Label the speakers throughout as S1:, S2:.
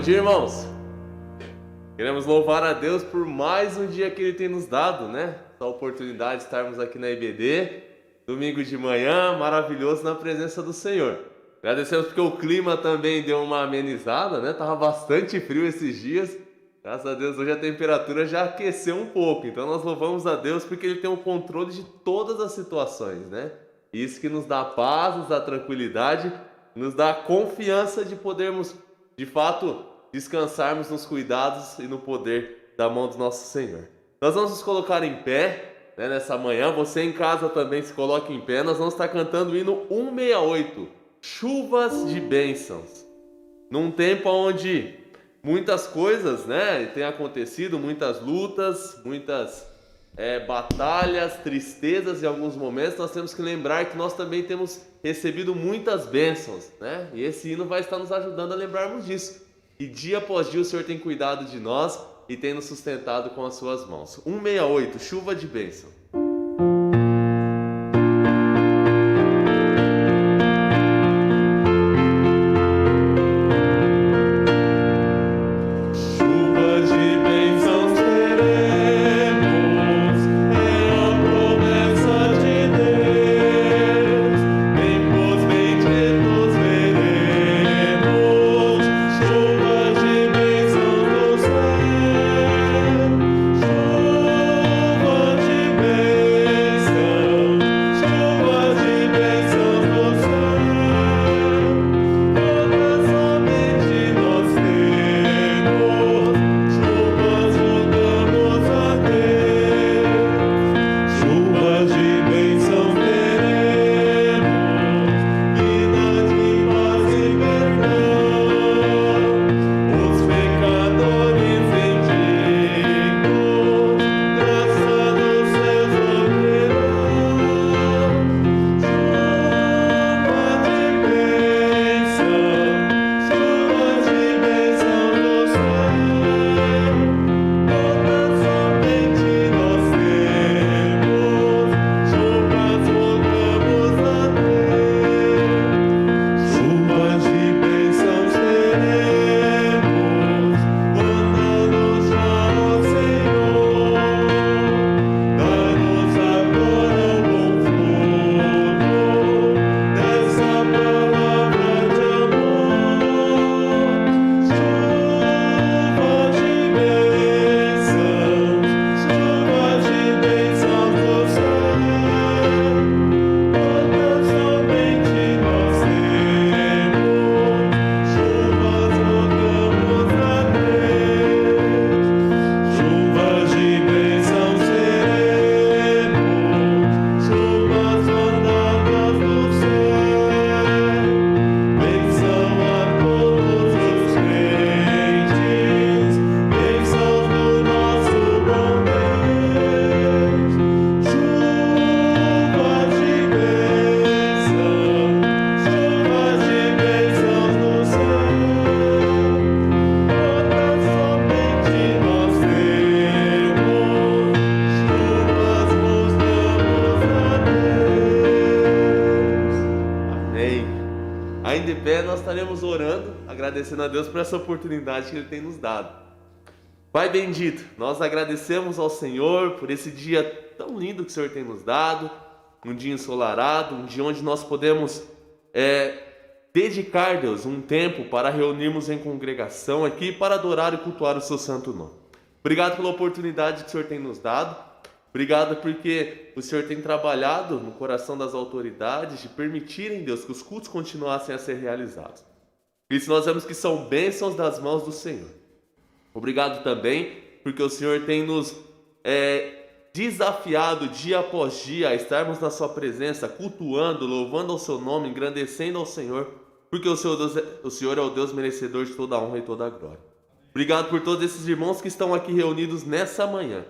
S1: dia, irmãos. Queremos louvar a Deus por mais um dia que Ele tem nos dado, né? Essa oportunidade de estarmos aqui na IBD, domingo de manhã, maravilhoso na presença do Senhor. Agradecemos porque o clima também deu uma amenizada, né? Tava bastante frio esses dias. Graças a Deus hoje a temperatura já aqueceu um pouco. Então nós louvamos a Deus porque Ele tem o controle de todas as situações, né? Isso que nos dá paz, nos dá tranquilidade, nos dá confiança de podermos, de fato, descansarmos nos cuidados e no poder da mão do nosso Senhor. Nós vamos nos colocar em pé, né, nessa manhã. Você em casa também se coloque em pé. Nós vamos estar cantando o hino 168, Chuvas de Bênçãos. Num tempo onde muitas coisas, né, têm acontecido, muitas lutas, muitas batalhas, tristezas em alguns momentos, nós temos que lembrar que nós também temos recebido muitas bênçãos, né? E esse hino vai estar nos ajudando a lembrarmos disso. E dia após dia o Senhor tem cuidado de nós e tem nos sustentado com as suas mãos. 168, Chuva de Bênção. Ainda de pé, nós estaremos orando, agradecendo a Deus por essa oportunidade que Ele tem nos dado. Pai bendito, nós agradecemos ao Senhor por esse dia tão lindo que o Senhor tem nos dado, um dia ensolarado, um dia onde nós podemos dedicar, Deus, um tempo para reunirmos em congregação aqui para adorar e cultuar o Seu santo nome. Obrigado pela oportunidade que o Senhor tem nos dado. Obrigado porque o Senhor tem trabalhado no coração das autoridades de permitirem, Deus, que os cultos continuassem a ser realizados. Isso nós vemos que são bênçãos das mãos do Senhor. Obrigado também porque o Senhor tem nos desafiado dia após dia a estarmos na Sua presença, cultuando, louvando ao Seu nome, engrandecendo ao Senhor, porque o Senhor é o Deus merecedor de toda a honra e toda a glória. Obrigado por todos esses irmãos que estão aqui reunidos nessa manhã.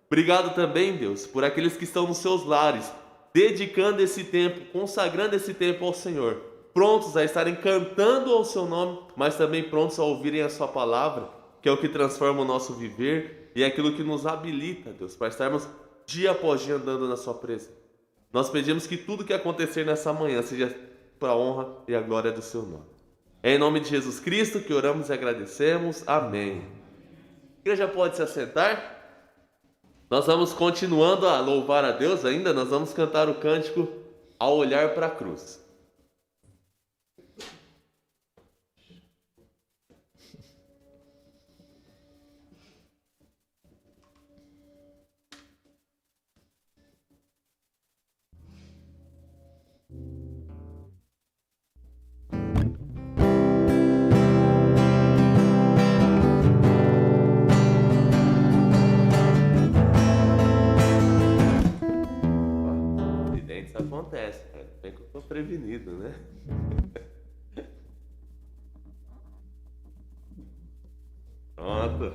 S1: Obrigado também, Deus, por aqueles que estão nos seus lares, dedicando esse tempo, consagrando esse tempo ao Senhor, prontos a estarem cantando ao Seu nome, mas também prontos a ouvirem a Sua palavra, que é o que transforma o nosso viver e é aquilo que nos habilita, Deus, para estarmos dia após dia andando na Sua presença. Nós pedimos que tudo que acontecer nessa manhã seja para a honra e a glória do Seu nome. É em nome de Jesus Cristo que oramos e agradecemos. Amém. A igreja pode se assentar? Nós vamos continuando a louvar a Deus ainda, nós vamos cantar o cântico Ao Olhar para a Cruz. Acidentes acontecem, cara. Bem que eu tô prevenido, né? Pronto.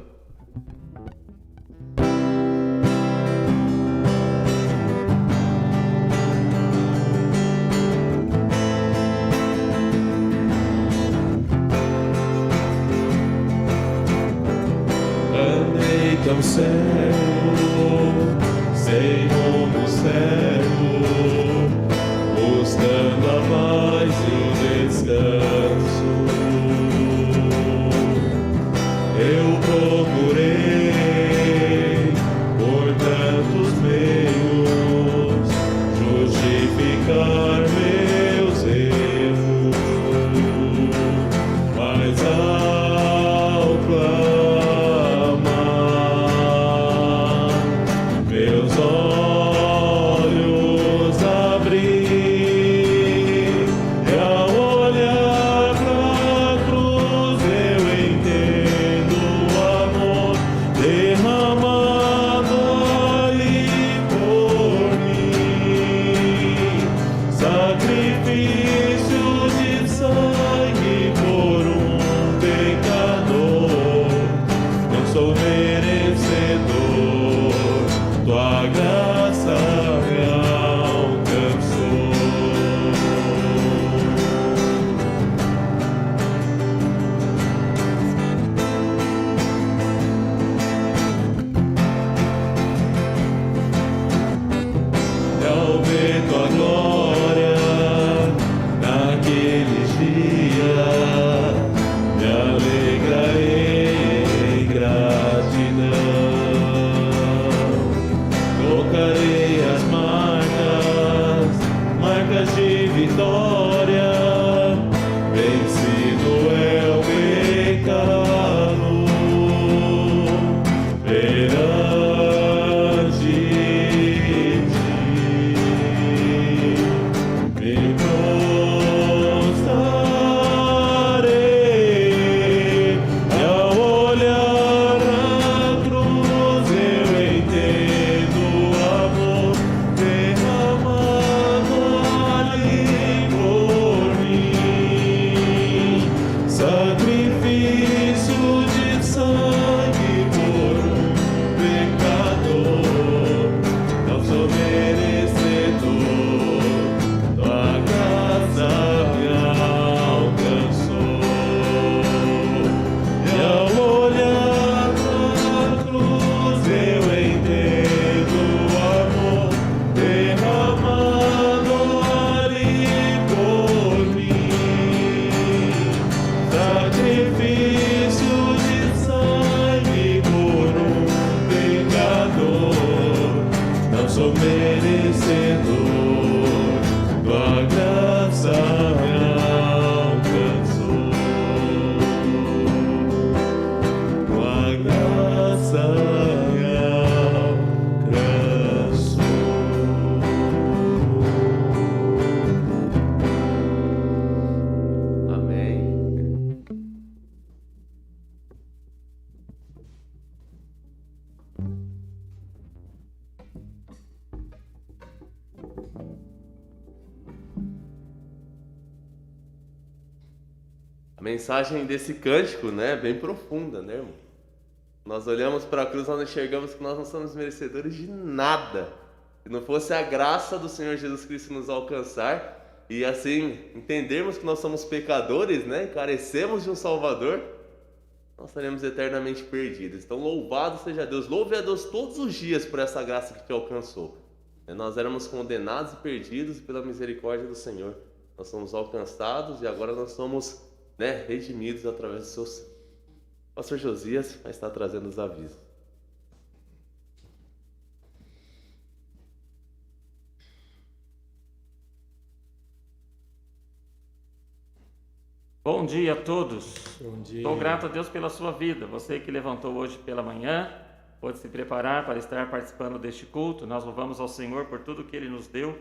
S2: Andei tão cego, sem rumo cego, buscando a paz e o descanso. Eu procurei por tantos meios justificar meus erros, mas ao clamar, meus olhos abri, e ao olhar pra cruz eu entendo o amor derramado ali por mim, sacrifício de sangue por um pecador. Não sou merecedor, tua graça me alcançou. E ao ver tua glória naqueles dias, me alegrarei em gratidão. Tocarei as marcas de vitória, vencido é o pecado, perante ti me prostrarei, e ao olhar a cruz eu entendo o amor derramado ali por mim, sacrifício de sangue por um pecador. Não sou merecedor, tua graça me alcançou. E ao olhar pra cruz eu entendo o amor derramado ali por mim, sacrifício de sangue por um pecador. Não sou merecedor, tua graça me alcançou. Tua graça me alcançou.
S1: Amém. A mensagem desse cântico, né, é bem profunda, né, irmão? Nós olhamos para a cruz, nós enxergamos que nós não somos merecedores de nada. Se não fosse a graça do Senhor Jesus Cristo nos alcançar e assim entendermos que nós somos pecadores, né, e carecemos de um Salvador, nós estaremos eternamente perdidos. Então louvado seja Deus, louve a Deus todos os dias por essa graça que te alcançou. Nós éramos condenados e perdidos, e pela misericórdia do Senhor nós somos alcançados e agora nós somos né, redimidos através do seu sangue. Pastor Josias vai estar trazendo os avisos.
S3: Bom dia a todos.
S2: Bom dia.
S3: Estou grato a Deus pela sua vida. Você que levantou hoje pela manhã, pode se preparar para estar participando deste culto. Nós louvamos ao Senhor por tudo que Ele nos deu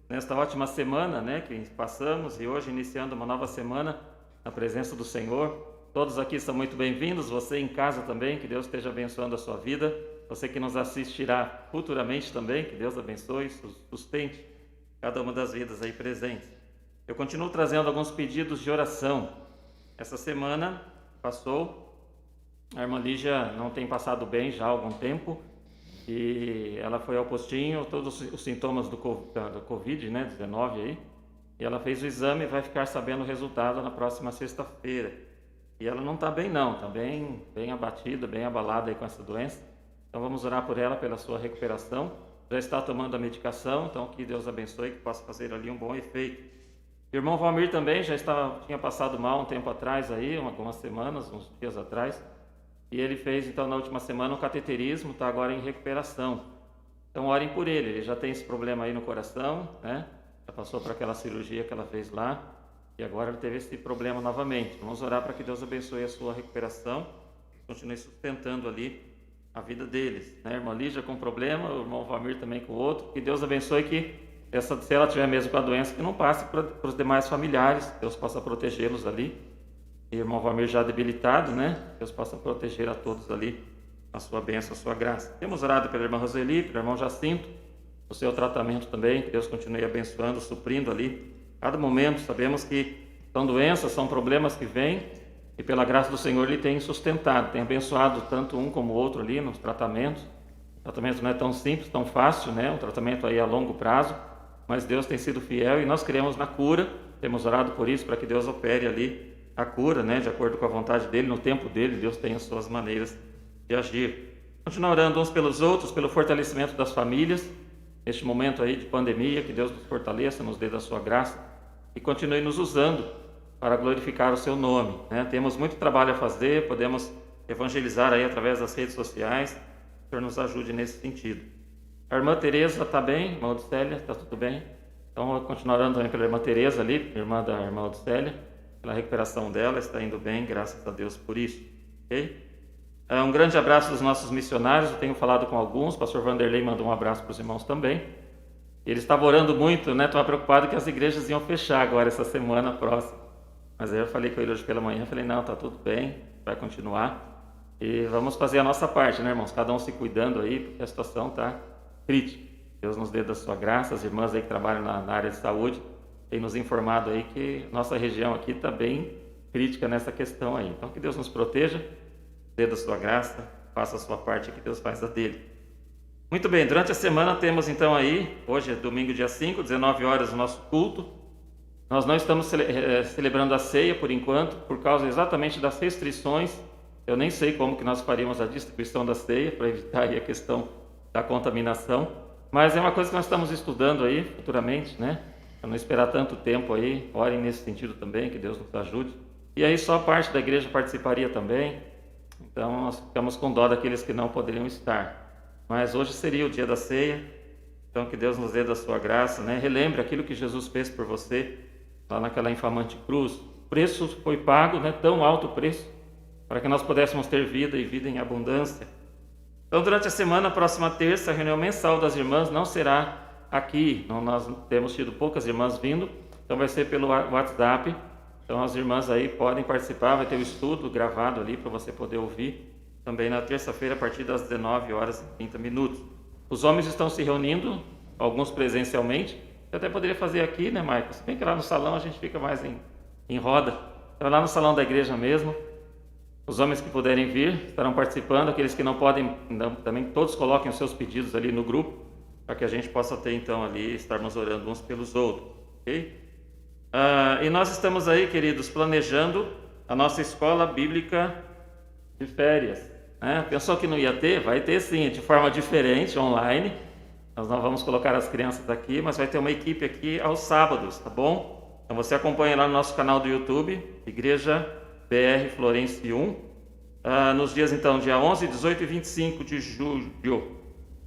S3: nesta ótima semana, né, que passamos, e hoje iniciando uma nova semana na presença do Senhor. Todos aqui são muito bem-vindos, você em casa também, que Deus esteja abençoando a sua vida. Você que nos assistirá futuramente também, que Deus abençoe, sustente cada uma das vidas aí presentes. Eu continuo trazendo alguns pedidos de oração. Essa semana passou, a irmã Lígia não tem passado bem já há algum tempo, e ela foi ao postinho, todos os sintomas do Covid, né, 19 aí, e ela fez o exame e vai ficar sabendo o resultado na próxima sexta-feira. E ela não está bem não, está bem abatida, bem abalada aí com essa doença. Então vamos orar por ela, pela sua recuperação. Já está tomando a medicação, então que Deus abençoe, que possa fazer ali um bom efeito. O irmão Valmir também tinha passado mal um tempo atrás aí, algumas semanas, uns dias atrás. E ele fez então na última semana um cateterismo, está agora em recuperação. Então orem por ele já tem esse problema aí no coração, né? Já passou por aquela cirurgia que ela fez lá e agora ele teve esse problema novamente. Vamos orar para que Deus abençoe a sua recuperação, continue sustentando ali a vida deles, né? A irmã Lígia com problema, o irmão Valmir também com outro, que Deus abençoe que se ela tiver mesmo com a doença, que não passe para os demais familiares, Deus possa protegê-los ali. E o irmão Valmir já debilitado, né? Deus possa proteger a todos ali, a sua bênção, a sua graça. Temos orado pela irmã Roseli, pelo irmão Jacinto, o seu tratamento também, que Deus continue abençoando, suprindo ali. Cada momento, sabemos que são doenças, são problemas que vêm, e pela graça do Senhor Ele tem sustentado, tem abençoado tanto um como o outro ali nos tratamentos. O tratamento não é tão simples, tão fácil, né? Um tratamento aí a longo prazo, mas Deus tem sido fiel e nós cremos na cura, temos orado por isso, para que Deus opere ali a cura, né, de acordo com a vontade dEle, no tempo dEle, Deus tem as suas maneiras de agir. Continuar orando uns pelos outros, pelo fortalecimento das famílias, neste momento aí de pandemia, que Deus nos fortaleça, nos dê da sua graça e continue nos usando para glorificar o seu nome, né? Temos muito trabalho a fazer, podemos evangelizar aí através das redes sociais, que o Senhor nos ajude nesse sentido. A irmã Tereza está bem, irmã Odicélia, está tudo bem? Então, vou continuar orando também pela irmã Tereza ali, irmã da irmã Odicélia, pela recuperação dela, está indo bem, graças a Deus por isso, ok? Um grande abraço dos nossos missionários, eu tenho falado com alguns, o pastor Vanderlei mandou um abraço para os irmãos também. Ele estava orando muito, né? Estava preocupado que as igrejas iam fechar agora essa semana próxima. Mas aí eu falei com ele hoje pela manhã, falei, não, está tudo bem, vai continuar. E vamos fazer a nossa parte, né, irmãos? Cada um se cuidando aí, porque a situação está crítica. Deus nos dê da sua graça, as irmãs aí que trabalham na área de saúde têm nos informado aí que nossa região aqui está bem crítica nessa questão aí. Então que Deus nos proteja, dê da sua graça, faça a sua parte que Deus faz a dele. Muito bem, durante a semana temos então aí, hoje é domingo dia 5, 19 horas o nosso culto. Nós não estamos celebrando a ceia por enquanto, por causa exatamente das restrições. Eu nem sei como que nós faríamos a distribuição da ceia, para evitar aí a questão da contaminação. Mas é uma coisa que nós estamos estudando aí futuramente, né? Para não esperar tanto tempo aí, orem nesse sentido também, que Deus nos ajude. E aí só parte da igreja participaria também. Então nós ficamos com dó daqueles que não poderiam estar. Mas hoje seria o dia da ceia. Então que Deus nos dê da sua graça, né? Relembre aquilo que Jesus fez por você, lá naquela infamante cruz. O preço foi pago, né? Tão alto preço, para que nós pudéssemos ter vida e vida em abundância. Então durante a semana, próxima terça, a reunião mensal das irmãs não será aqui. Nós temos tido poucas irmãs vindo, então vai ser pelo WhatsApp. Então as irmãs aí podem participar, vai ter o estudo gravado ali para você poder ouvir. Também na terça-feira, a partir das 19 horas e 30 minutos. Os homens estão se reunindo, alguns presencialmente. Eu até poderia fazer aqui, né, Marcos? Se bem que lá no salão a gente fica mais em roda. Então lá no salão da igreja mesmo, os homens que puderem vir estarão participando. Aqueles que não podem, também todos coloquem os seus pedidos ali no grupo, para que a gente possa ter então ali, estarmos orando uns pelos outros, ok? E nós estamos aí, queridos, planejando a nossa escola bíblica de férias, né? Pensou que não ia ter? Vai ter sim, de forma diferente, online. Nós não vamos colocar as crianças aqui, mas vai ter uma equipe aqui aos sábados, tá bom? Então você acompanha lá no nosso canal do YouTube, Igreja BR Florence 1, nos dias então, dia 11, 18 e 25 de julho,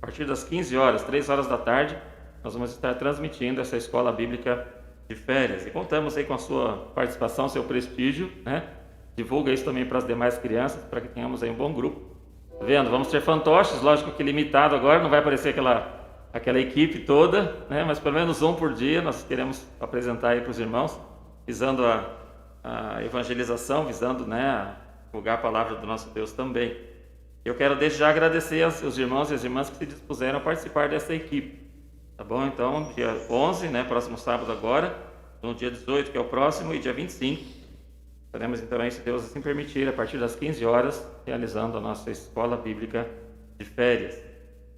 S3: a partir das 15 horas, 3 horas da tarde, nós vamos estar transmitindo essa escola bíblica de férias. E contamos aí com a sua participação, seu prestígio, né? Divulga isso também para as demais crianças, para que tenhamos aí um bom grupo. Tá vendo? Vamos ter fantoches, lógico que limitado agora, não vai aparecer aquela equipe toda, né? Mas pelo menos um por dia nós queremos apresentar aí para os irmãos, visando a evangelização, visando, né, a divulgar a palavra do nosso Deus também. Eu quero desde já agradecer aos irmãos e as irmãs que se dispuseram a participar dessa equipe. Tá bom? Então, dia 11, né, próximo sábado agora, no dia 18, que é o próximo, e dia 25, estaremos então aí, se Deus assim permitir, a partir das 15 horas, realizando a nossa escola bíblica de férias.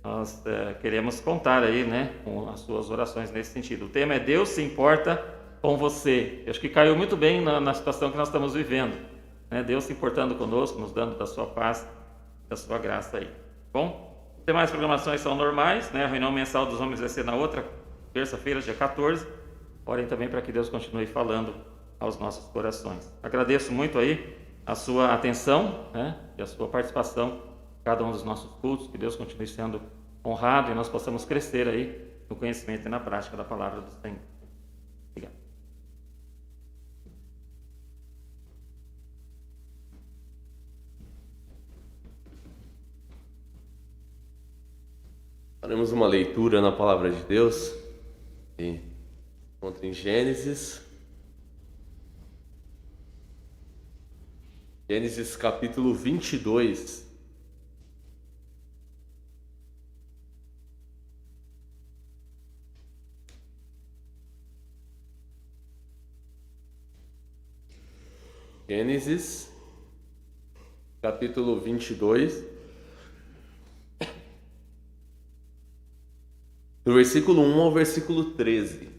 S3: Nós queremos contar aí, né, com as suas orações nesse sentido. O tema é Deus se importa com você. Eu acho que caiu muito bem na situação que nós estamos vivendo, né? Deus se importando conosco, nos dando da sua paz, da sua graça aí. Bom? As demais programações são normais, né? A reunião mensal dos homens vai ser na outra terça-feira, dia 14. Orem também para que Deus continue falando aos nossos corações. Agradeço muito aí a sua atenção, né? E a sua participação em cada um dos nossos cultos. Que Deus continue sendo honrado e nós possamos crescer aí no conhecimento e na prática da palavra do Senhor. Obrigado.
S1: Faremos uma leitura na palavra de Deus, e encontra em Gênesis capítulo 22. Gênesis capítulo 22. Do versículo 1 ao versículo 13.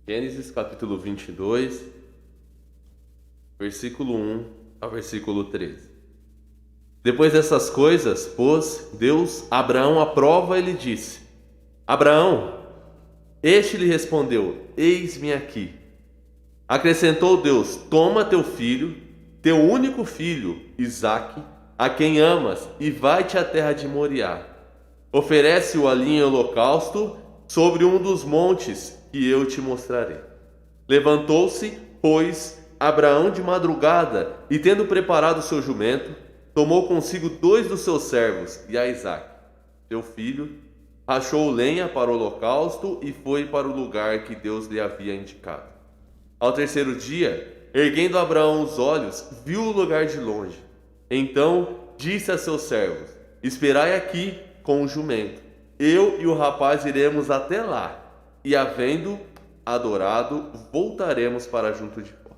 S1: Gênesis capítulo 22, versículo 1 ao versículo 13. Depois dessas coisas, pôs Deus Abraão à prova e lhe disse: Abraão. Este lhe respondeu: Eis-me aqui. Acrescentou Deus: Toma teu filho, teu único filho, Isaque, a quem amas, e vai-te à terra de Moriá. Oferece-o ali em holocausto sobre um dos montes que eu te mostrarei. Levantou-se, pois, Abraão de madrugada, e tendo preparado o seu jumento, tomou consigo 2 dos seus servos e a Isaque, seu filho, rachou lenha para o holocausto e foi para o lugar que Deus lhe havia indicado. Ao terceiro dia, erguendo Abraão os olhos, viu o lugar de longe. Então disse a seus servos: Esperai aqui com o jumento. Eu e o rapaz iremos até lá, e havendo adorado, voltaremos para junto de vós.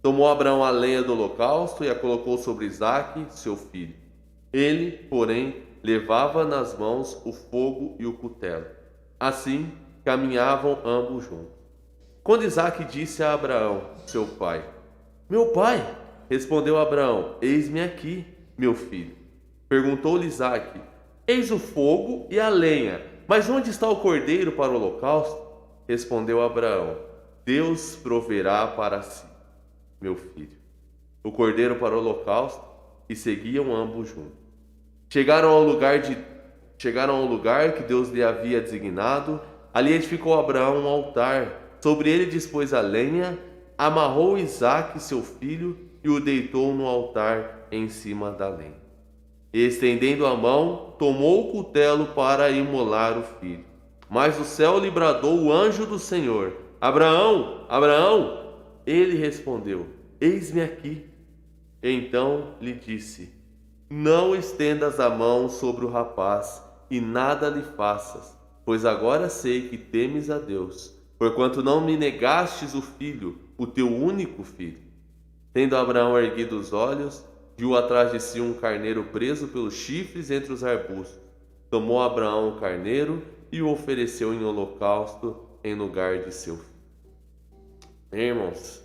S1: Tomou Abraão a lenha do holocausto e a colocou sobre Isaque, seu filho. Ele, porém, levava nas mãos o fogo e o cutelo. Assim caminhavam ambos juntos. Quando Isaque disse a Abraão, seu pai: Meu pai, respondeu Abraão: Eis-me aqui, meu filho. Perguntou-lhe Isaque: Eis o fogo e a lenha, mas onde está o cordeiro para o holocausto? Respondeu Abraão: Deus proverá para si, meu filho, o cordeiro para o holocausto, e seguiam ambos juntos. Chegaram ao lugar que Deus lhe havia designado. Ali edificou Abraão um altar, sobre ele dispôs a lenha, amarrou Isaque, seu filho, e o deitou no altar em cima da lenha. E, estendendo a mão, tomou o cutelo para imolar o filho. Mas do céu lhe bradou o anjo do Senhor: Abraão, Abraão! Ele respondeu: Eis-me aqui. Então lhe disse: Não estendas a mão sobre o rapaz, e nada lhe faças, pois agora sei que temes a Deus, porquanto não me negastes o filho, o teu único filho. Tendo Abraão erguido os olhos, viu atrás de si um carneiro preso pelos chifres entre os arbustos. Tomou Abraão o carneiro e o ofereceu em holocausto em lugar de seu filho. Irmãos,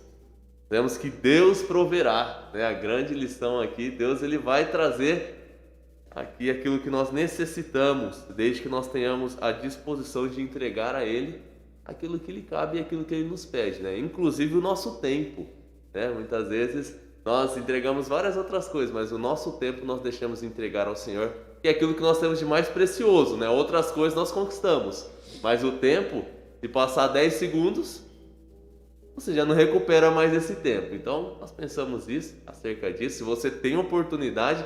S1: temos que Deus proverá, né? A grande lição aqui, Deus ele vai trazer aqui aquilo que nós necessitamos, desde que nós tenhamos a disposição de entregar a Ele aquilo que lhe cabe e aquilo que ele nos pede, né? Inclusive o nosso tempo, né? Muitas vezes nós entregamos várias outras coisas, mas o nosso tempo nós deixamos de entregar ao Senhor, que é aquilo que nós temos de mais precioso, né? Outras coisas nós conquistamos, mas o tempo, se passar 10 segundos, você já não recupera mais esse tempo. Então nós pensamos acerca disso. Se você tem oportunidade,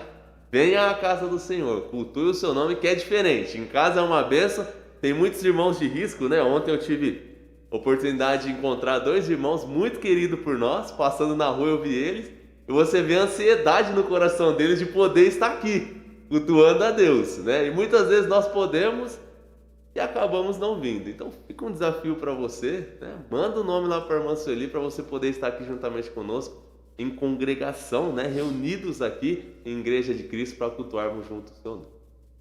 S1: venha à casa do Senhor, cultue o seu nome, que é diferente. Em casa é uma bênção, tem muitos irmãos de risco, né? Ontem eu tive oportunidade de encontrar 2 irmãos muito queridos por nós, passando na rua eu vi eles, e você vê a ansiedade no coração deles de poder estar aqui, cultuando a Deus, né? E muitas vezes nós podemos e acabamos não vindo. Então fica um desafio para você, né? Manda o nome lá para a irmã Sueli para você poder estar aqui juntamente conosco em congregação, né? Reunidos aqui em Igreja de Cristo para cultuarmos juntos o seu nome.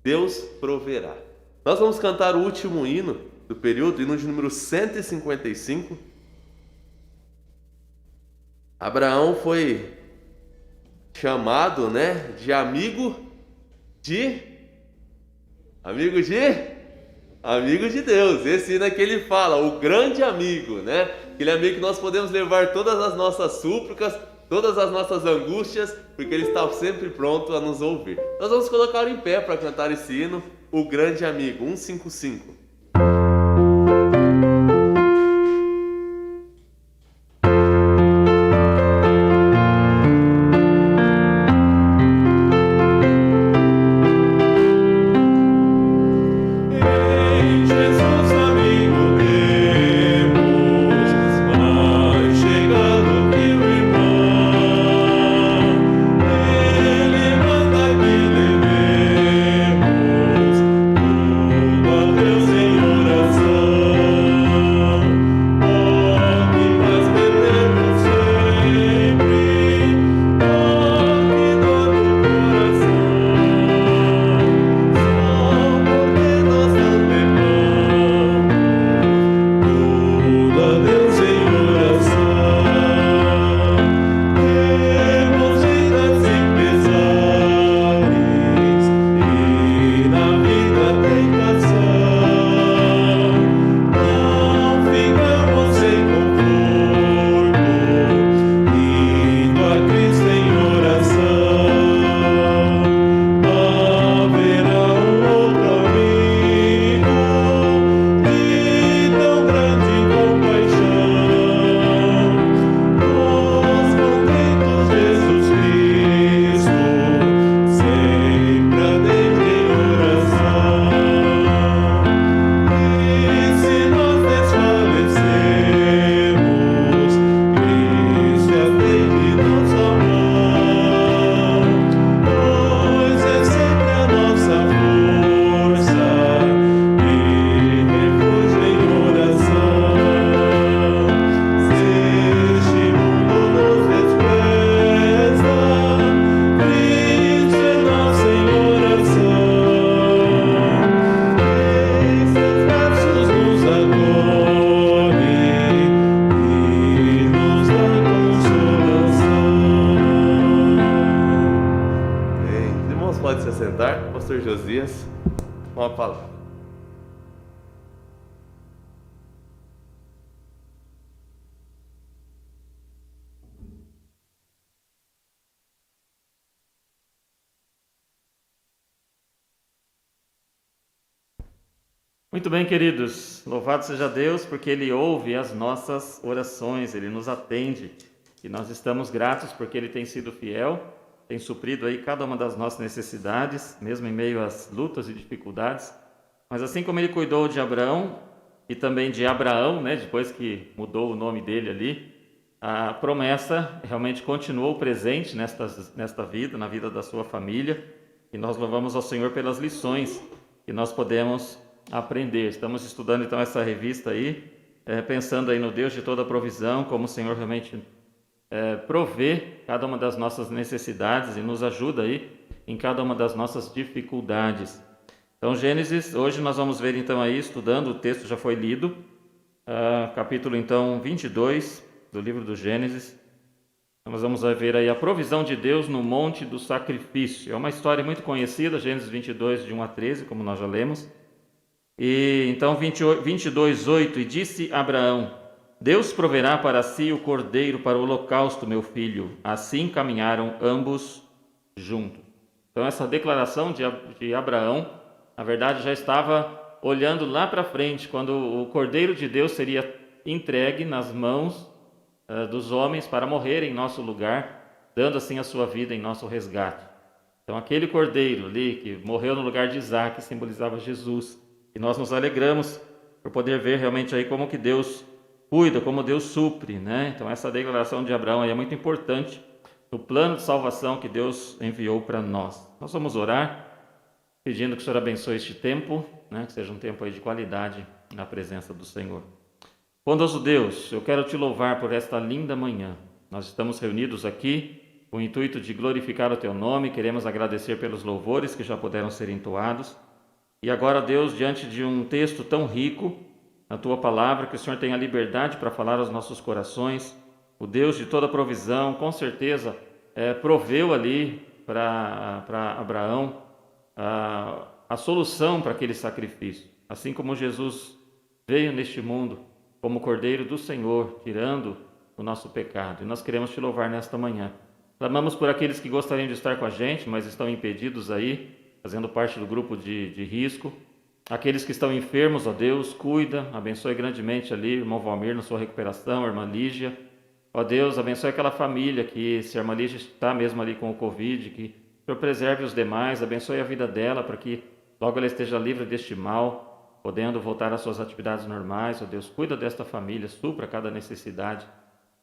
S1: Deus proverá. Nós vamos cantar o último hino do período, hino de número 155. Abraão foi chamado, né, de amigo de Deus. Esse hino é que ele fala, o grande amigo, né? Aquele amigo que nós podemos levar todas as nossas súplicas, todas as nossas angústias, porque ele está sempre pronto a nos ouvir. Nós vamos colocar em pé para cantar esse hino, o grande amigo, 155. Pastor Josias, com a palavra.
S3: Muito bem, queridos, louvado seja Deus, porque Ele ouve as nossas orações, Ele nos atende, e nós estamos gratos porque Ele tem sido fiel, tem suprido aí cada uma das nossas necessidades, mesmo em meio às lutas e dificuldades, mas assim como Ele cuidou de Abraão e também de Abraão, né, depois que mudou o nome dele ali, a promessa realmente continuou presente nesta vida, na vida da sua família, e nós louvamos ao Senhor pelas lições que nós podemos aprender. Estamos estudando então essa revista aí, pensando aí no Deus de toda provisão, como o Senhor realmente provê cada uma das nossas necessidades e nos ajuda aí em cada uma das nossas dificuldades. Então, Gênesis, hoje nós vamos ver então aí, estudando, o texto já foi lido, capítulo então 22 do livro do Gênesis. Nós vamos ver aí a provisão de Deus no monte do sacrifício. É uma história muito conhecida, Gênesis 22, de 1 a 13, como nós já lemos. E então 22:8, e disse Abraão: Deus proverá para si o cordeiro para o holocausto, meu filho. Assim caminharam ambos juntos. Então essa declaração de Abraão, na verdade, já estava olhando lá para frente, quando o cordeiro de Deus seria entregue nas mãos dos homens para morrer em nosso lugar, dando assim a sua vida em nosso resgate. Então aquele cordeiro ali que morreu no lugar de Isaac simbolizava Jesus. E nós nos alegramos por poder ver realmente aí como que Deus cuida, como Deus supre, né? Então essa declaração de Abraão aí é muito importante no plano de salvação que Deus enviou para nós. Nós vamos orar, pedindo que o Senhor abençoe este tempo, né? Que seja um tempo aí de qualidade na presença do Senhor. Bondoso Deus, eu quero te louvar por esta linda manhã. Nós estamos reunidos aqui com o intuito de glorificar o teu nome, queremos agradecer pelos louvores que já puderam ser entoados. E agora, Deus, diante de um texto tão rico, na tua palavra, que o Senhor tenha liberdade para falar aos nossos corações. O Deus de toda provisão, com certeza, proveu ali para Abraão a solução para aquele sacrifício. Assim como Jesus veio neste mundo como Cordeiro do Senhor, tirando o nosso pecado. E nós queremos te louvar nesta manhã. Clamamos por aqueles que gostariam de estar com a gente, mas estão impedidos aí, fazendo parte do grupo de risco. Aqueles que estão enfermos, ó Deus, cuida, abençoe grandemente ali o irmão Valmir na sua recuperação, a irmã Lígia. Ó Deus, abençoe aquela família que, se a irmã Lígia está mesmo ali com o Covid, que o Senhor preserve os demais, abençoe a vida dela para que logo ela esteja livre deste mal, podendo voltar às suas atividades normais. Ó Deus, cuida desta família, supra cada necessidade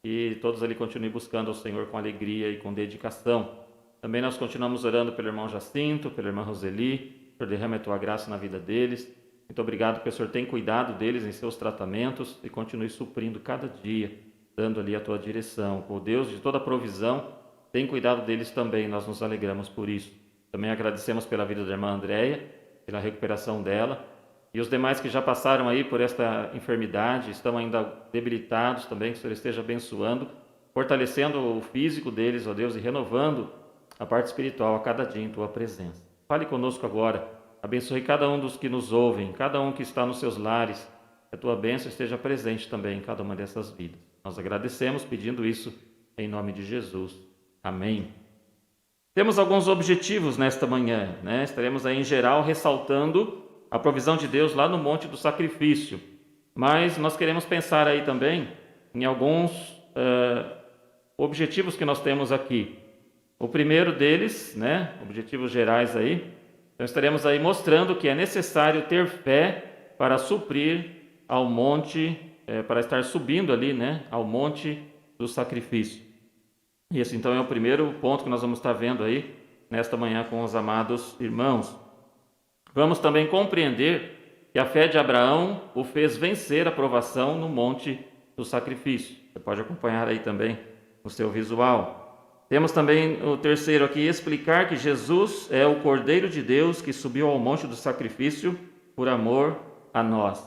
S3: e todos ali continuem buscando ao Senhor com alegria e com dedicação. Também nós continuamos orando pelo irmão Jacinto, pela irmã Roseli. Senhor, derrame a tua graça na vida deles. Muito obrigado porque o Senhor tem cuidado deles em seus tratamentos e continue suprindo cada dia, dando ali a tua direção. O Deus de toda provisão tem cuidado deles também, nós nos alegramos por isso. Também agradecemos pela vida da irmã Andréia, pela recuperação dela, e os demais que já passaram aí por esta enfermidade, estão ainda debilitados também, que o Senhor esteja abençoando, fortalecendo o físico deles, ó Deus, e renovando a parte espiritual a cada dia em tua presença. Fale conosco agora, abençoe cada um dos que nos ouvem, cada um que está nos seus lares, que a tua bênção esteja presente também em cada uma dessas vidas. Nós agradecemos pedindo isso em nome de Jesus. Amém. Temos alguns objetivos nesta manhã, né? Estaremos aí em geral ressaltando a provisão de Deus lá no Monte do Sacrifício, mas nós queremos pensar aí também em alguns objetivos que nós temos aqui. O primeiro deles, né, objetivos gerais aí, então estaremos aí mostrando que é necessário ter fé para suprir ao monte, para estar subindo ali, né, ao monte do sacrifício. E esse então é o primeiro ponto que nós vamos estar vendo aí nesta manhã com os amados irmãos. Vamos também compreender que a fé de Abraão o fez vencer a provação no monte do sacrifício. Você pode acompanhar aí também no seu visual. Temos também o terceiro aqui, explicar que Jesus é o Cordeiro de Deus que subiu ao monte do sacrifício por amor a nós.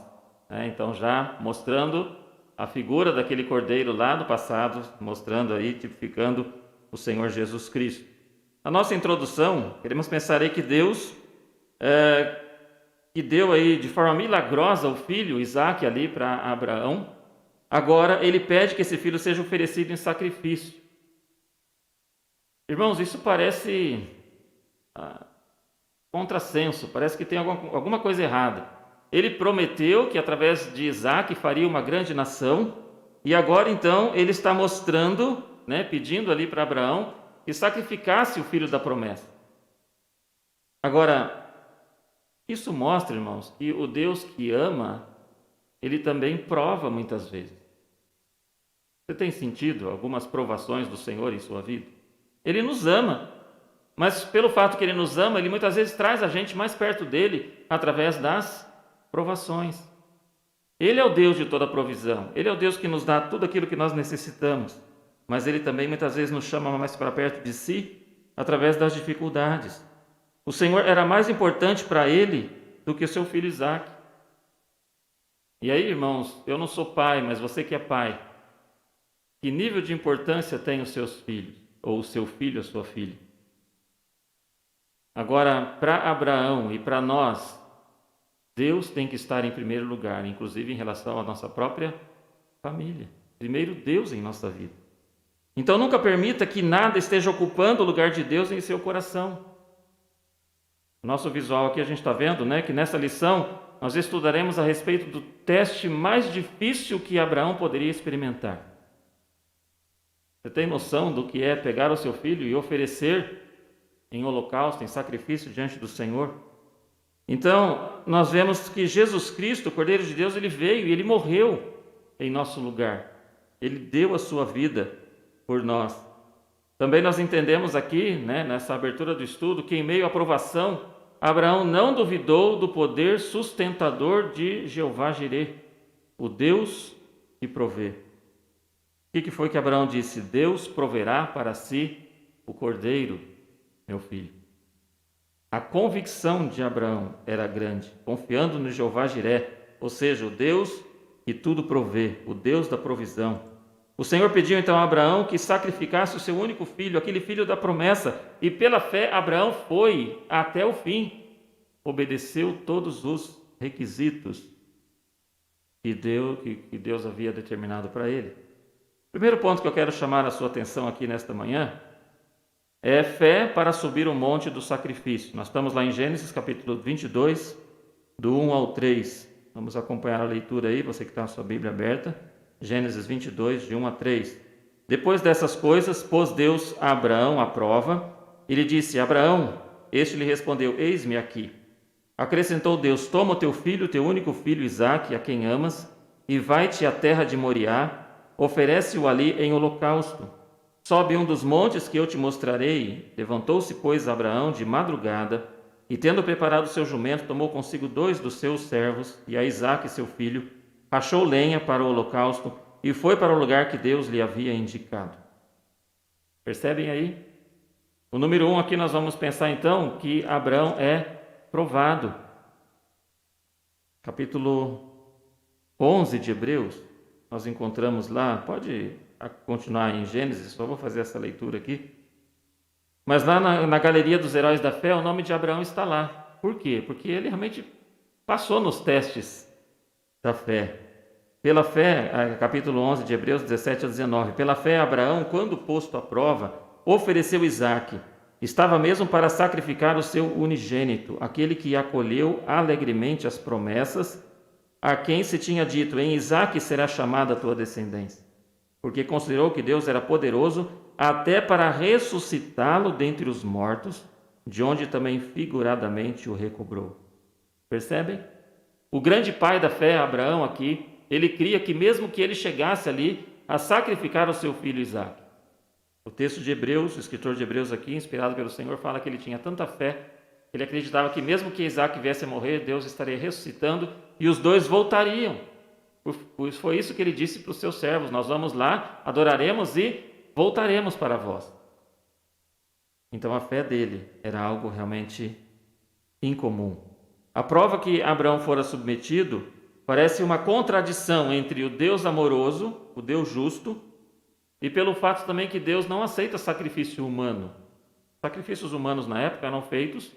S3: Então já mostrando a figura daquele Cordeiro lá no passado, mostrando aí, tipificando o Senhor Jesus Cristo. Na nossa introdução, queremos pensar aí que Deus que deu aí de forma milagrosa o filho Isaac ali para Abraão, agora ele pede que esse filho seja oferecido em sacrifício. Irmãos, isso parece contrassenso, parece que tem alguma coisa errada. Ele prometeu que através de Isaac faria uma grande nação, e agora então ele está mostrando, né, pedindo ali para Abraão que sacrificasse o filho da promessa. Agora, isso mostra, irmãos, que o Deus que ama, ele também prova muitas vezes. Você tem sentido algumas provações do Senhor em sua vida? Ele nos ama, mas pelo fato que ele nos ama, ele muitas vezes traz a gente mais perto dele através das provações. Ele é o Deus de toda provisão, ele é o Deus que nos dá tudo aquilo que nós necessitamos, mas ele também muitas vezes nos chama mais para perto de si através das dificuldades. O Senhor era mais importante para ele do que o seu filho Isaac. E aí, irmãos, eu não sou pai, mas você que é pai, que nível de importância tem os seus filhos? Ou o seu filho, a sua filha? Agora, para Abraão e para nós, Deus tem que estar em primeiro lugar, inclusive em relação à nossa própria família. Primeiro Deus em nossa vida. Então nunca permita que nada esteja ocupando o lugar de Deus em seu coração. Nosso visual aqui a gente está vendo, né, que nessa lição nós estudaremos a respeito do teste mais difícil que Abraão poderia experimentar. Você tem noção do que é pegar o seu filho e oferecer em holocausto, em sacrifício diante do Senhor? Então, nós vemos que Jesus Cristo, o Cordeiro de Deus, ele veio e ele morreu em nosso lugar. Ele deu a sua vida por nós. Também nós entendemos aqui, né, nessa abertura do estudo, que em meio à provação, Abraão não duvidou do poder sustentador de Jeová Jireh, o Deus que provê. O que foi que Abraão disse? Deus proverá para si o cordeiro, meu filho. A convicção de Abraão era grande, confiando no Jeová Jireh, ou seja, o Deus que tudo provê, o Deus da provisão. O Senhor pediu então a Abraão que sacrificasse o seu único filho, aquele filho da promessa, e pela fé Abraão foi até o fim, obedeceu todos os requisitos que Deus havia determinado para ele. O primeiro ponto que eu quero chamar a sua atenção aqui nesta manhã é fé para subir o monte do sacrifício. Nós estamos lá em Gênesis capítulo 22, do 1 ao 3. Vamos acompanhar a leitura aí, você que está com a sua Bíblia aberta. Gênesis 22, de 1 a 3. Depois dessas coisas, pôs Deus a Abraão à prova. E lhe disse: Abraão, este lhe respondeu: eis-me aqui. Acrescentou Deus: toma o teu filho, teu único filho Isaque, a quem amas, e vai-te à terra de Moriá, oferece-o ali em holocausto. Sobe um dos montes que eu te mostrarei. Levantou-se, pois, Abraão de madrugada, e tendo preparado o seu jumento, tomou consigo 2 dos seus servos, e a Isaque, seu filho, rachou lenha para o holocausto, e foi para o lugar que Deus lhe havia indicado. Percebem aí? O número 1 aqui nós vamos pensar então que Abraão é provado. Capítulo 11 de Hebreus, nós encontramos lá, pode continuar em Gênesis, só vou fazer essa leitura aqui. Mas lá na galeria dos heróis da fé, o nome de Abraão está lá. Por quê? Porque ele realmente passou nos testes da fé. Pela fé, capítulo 11 de Hebreus 17 a 19, pela fé Abraão, quando posto à prova, ofereceu Isaque. Estava mesmo para sacrificar o seu unigênito, aquele que acolheu alegremente as promessas, a quem se tinha dito: em Isaque será chamada a tua descendência. Porque considerou que Deus era poderoso até para ressuscitá-lo dentre os mortos, de onde também figuradamente o recobrou. Percebem? O grande pai da fé, Abraão, aqui, ele cria que mesmo que ele chegasse ali a sacrificar o seu filho Isaque. O texto de Hebreus, o escritor de Hebreus aqui, inspirado pelo Senhor, fala que ele tinha tanta fé, que ele acreditava que mesmo que Isaque viesse a morrer, Deus estaria ressuscitando e os dois voltariam. Foi isso que ele disse para os seus servos: nós vamos lá, adoraremos e voltaremos para vós. Então a fé dele era algo realmente incomum. A prova que Abraão fora submetido parece uma contradição entre o Deus amoroso, o Deus justo, e pelo fato também que Deus não aceita sacrifício humano. Sacrifícios humanos na época eram feitos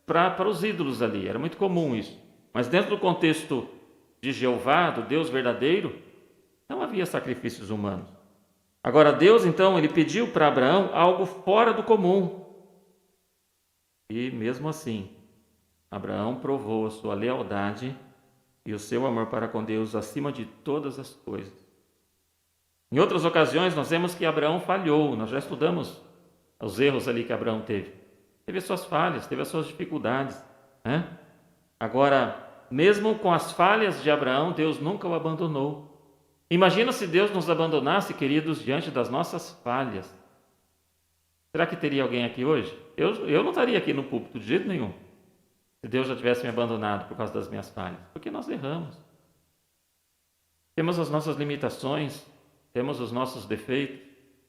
S3: para os ídolos ali, era muito comum isso. Mas dentro do contexto de Jeová, do Deus verdadeiro, não havia sacrifícios humanos. Agora Deus, então, ele pediu para Abraão algo fora do comum. E mesmo assim, Abraão provou a sua lealdade e o seu amor para com Deus acima de todas as coisas. Em outras ocasiões, nós vemos que Abraão falhou. Nós já estudamos os erros ali que Abraão teve. Teve as suas falhas, teve as suas dificuldades, né? Agora, mesmo com as falhas de Abraão, Deus nunca o abandonou. Imagina se Deus nos abandonasse, queridos, diante das nossas falhas. Será que teria alguém aqui hoje? Eu não estaria aqui no púlpito de jeito nenhum, se Deus já tivesse me abandonado por causa das minhas falhas. Porque nós erramos. Temos as nossas limitações, temos os nossos defeitos,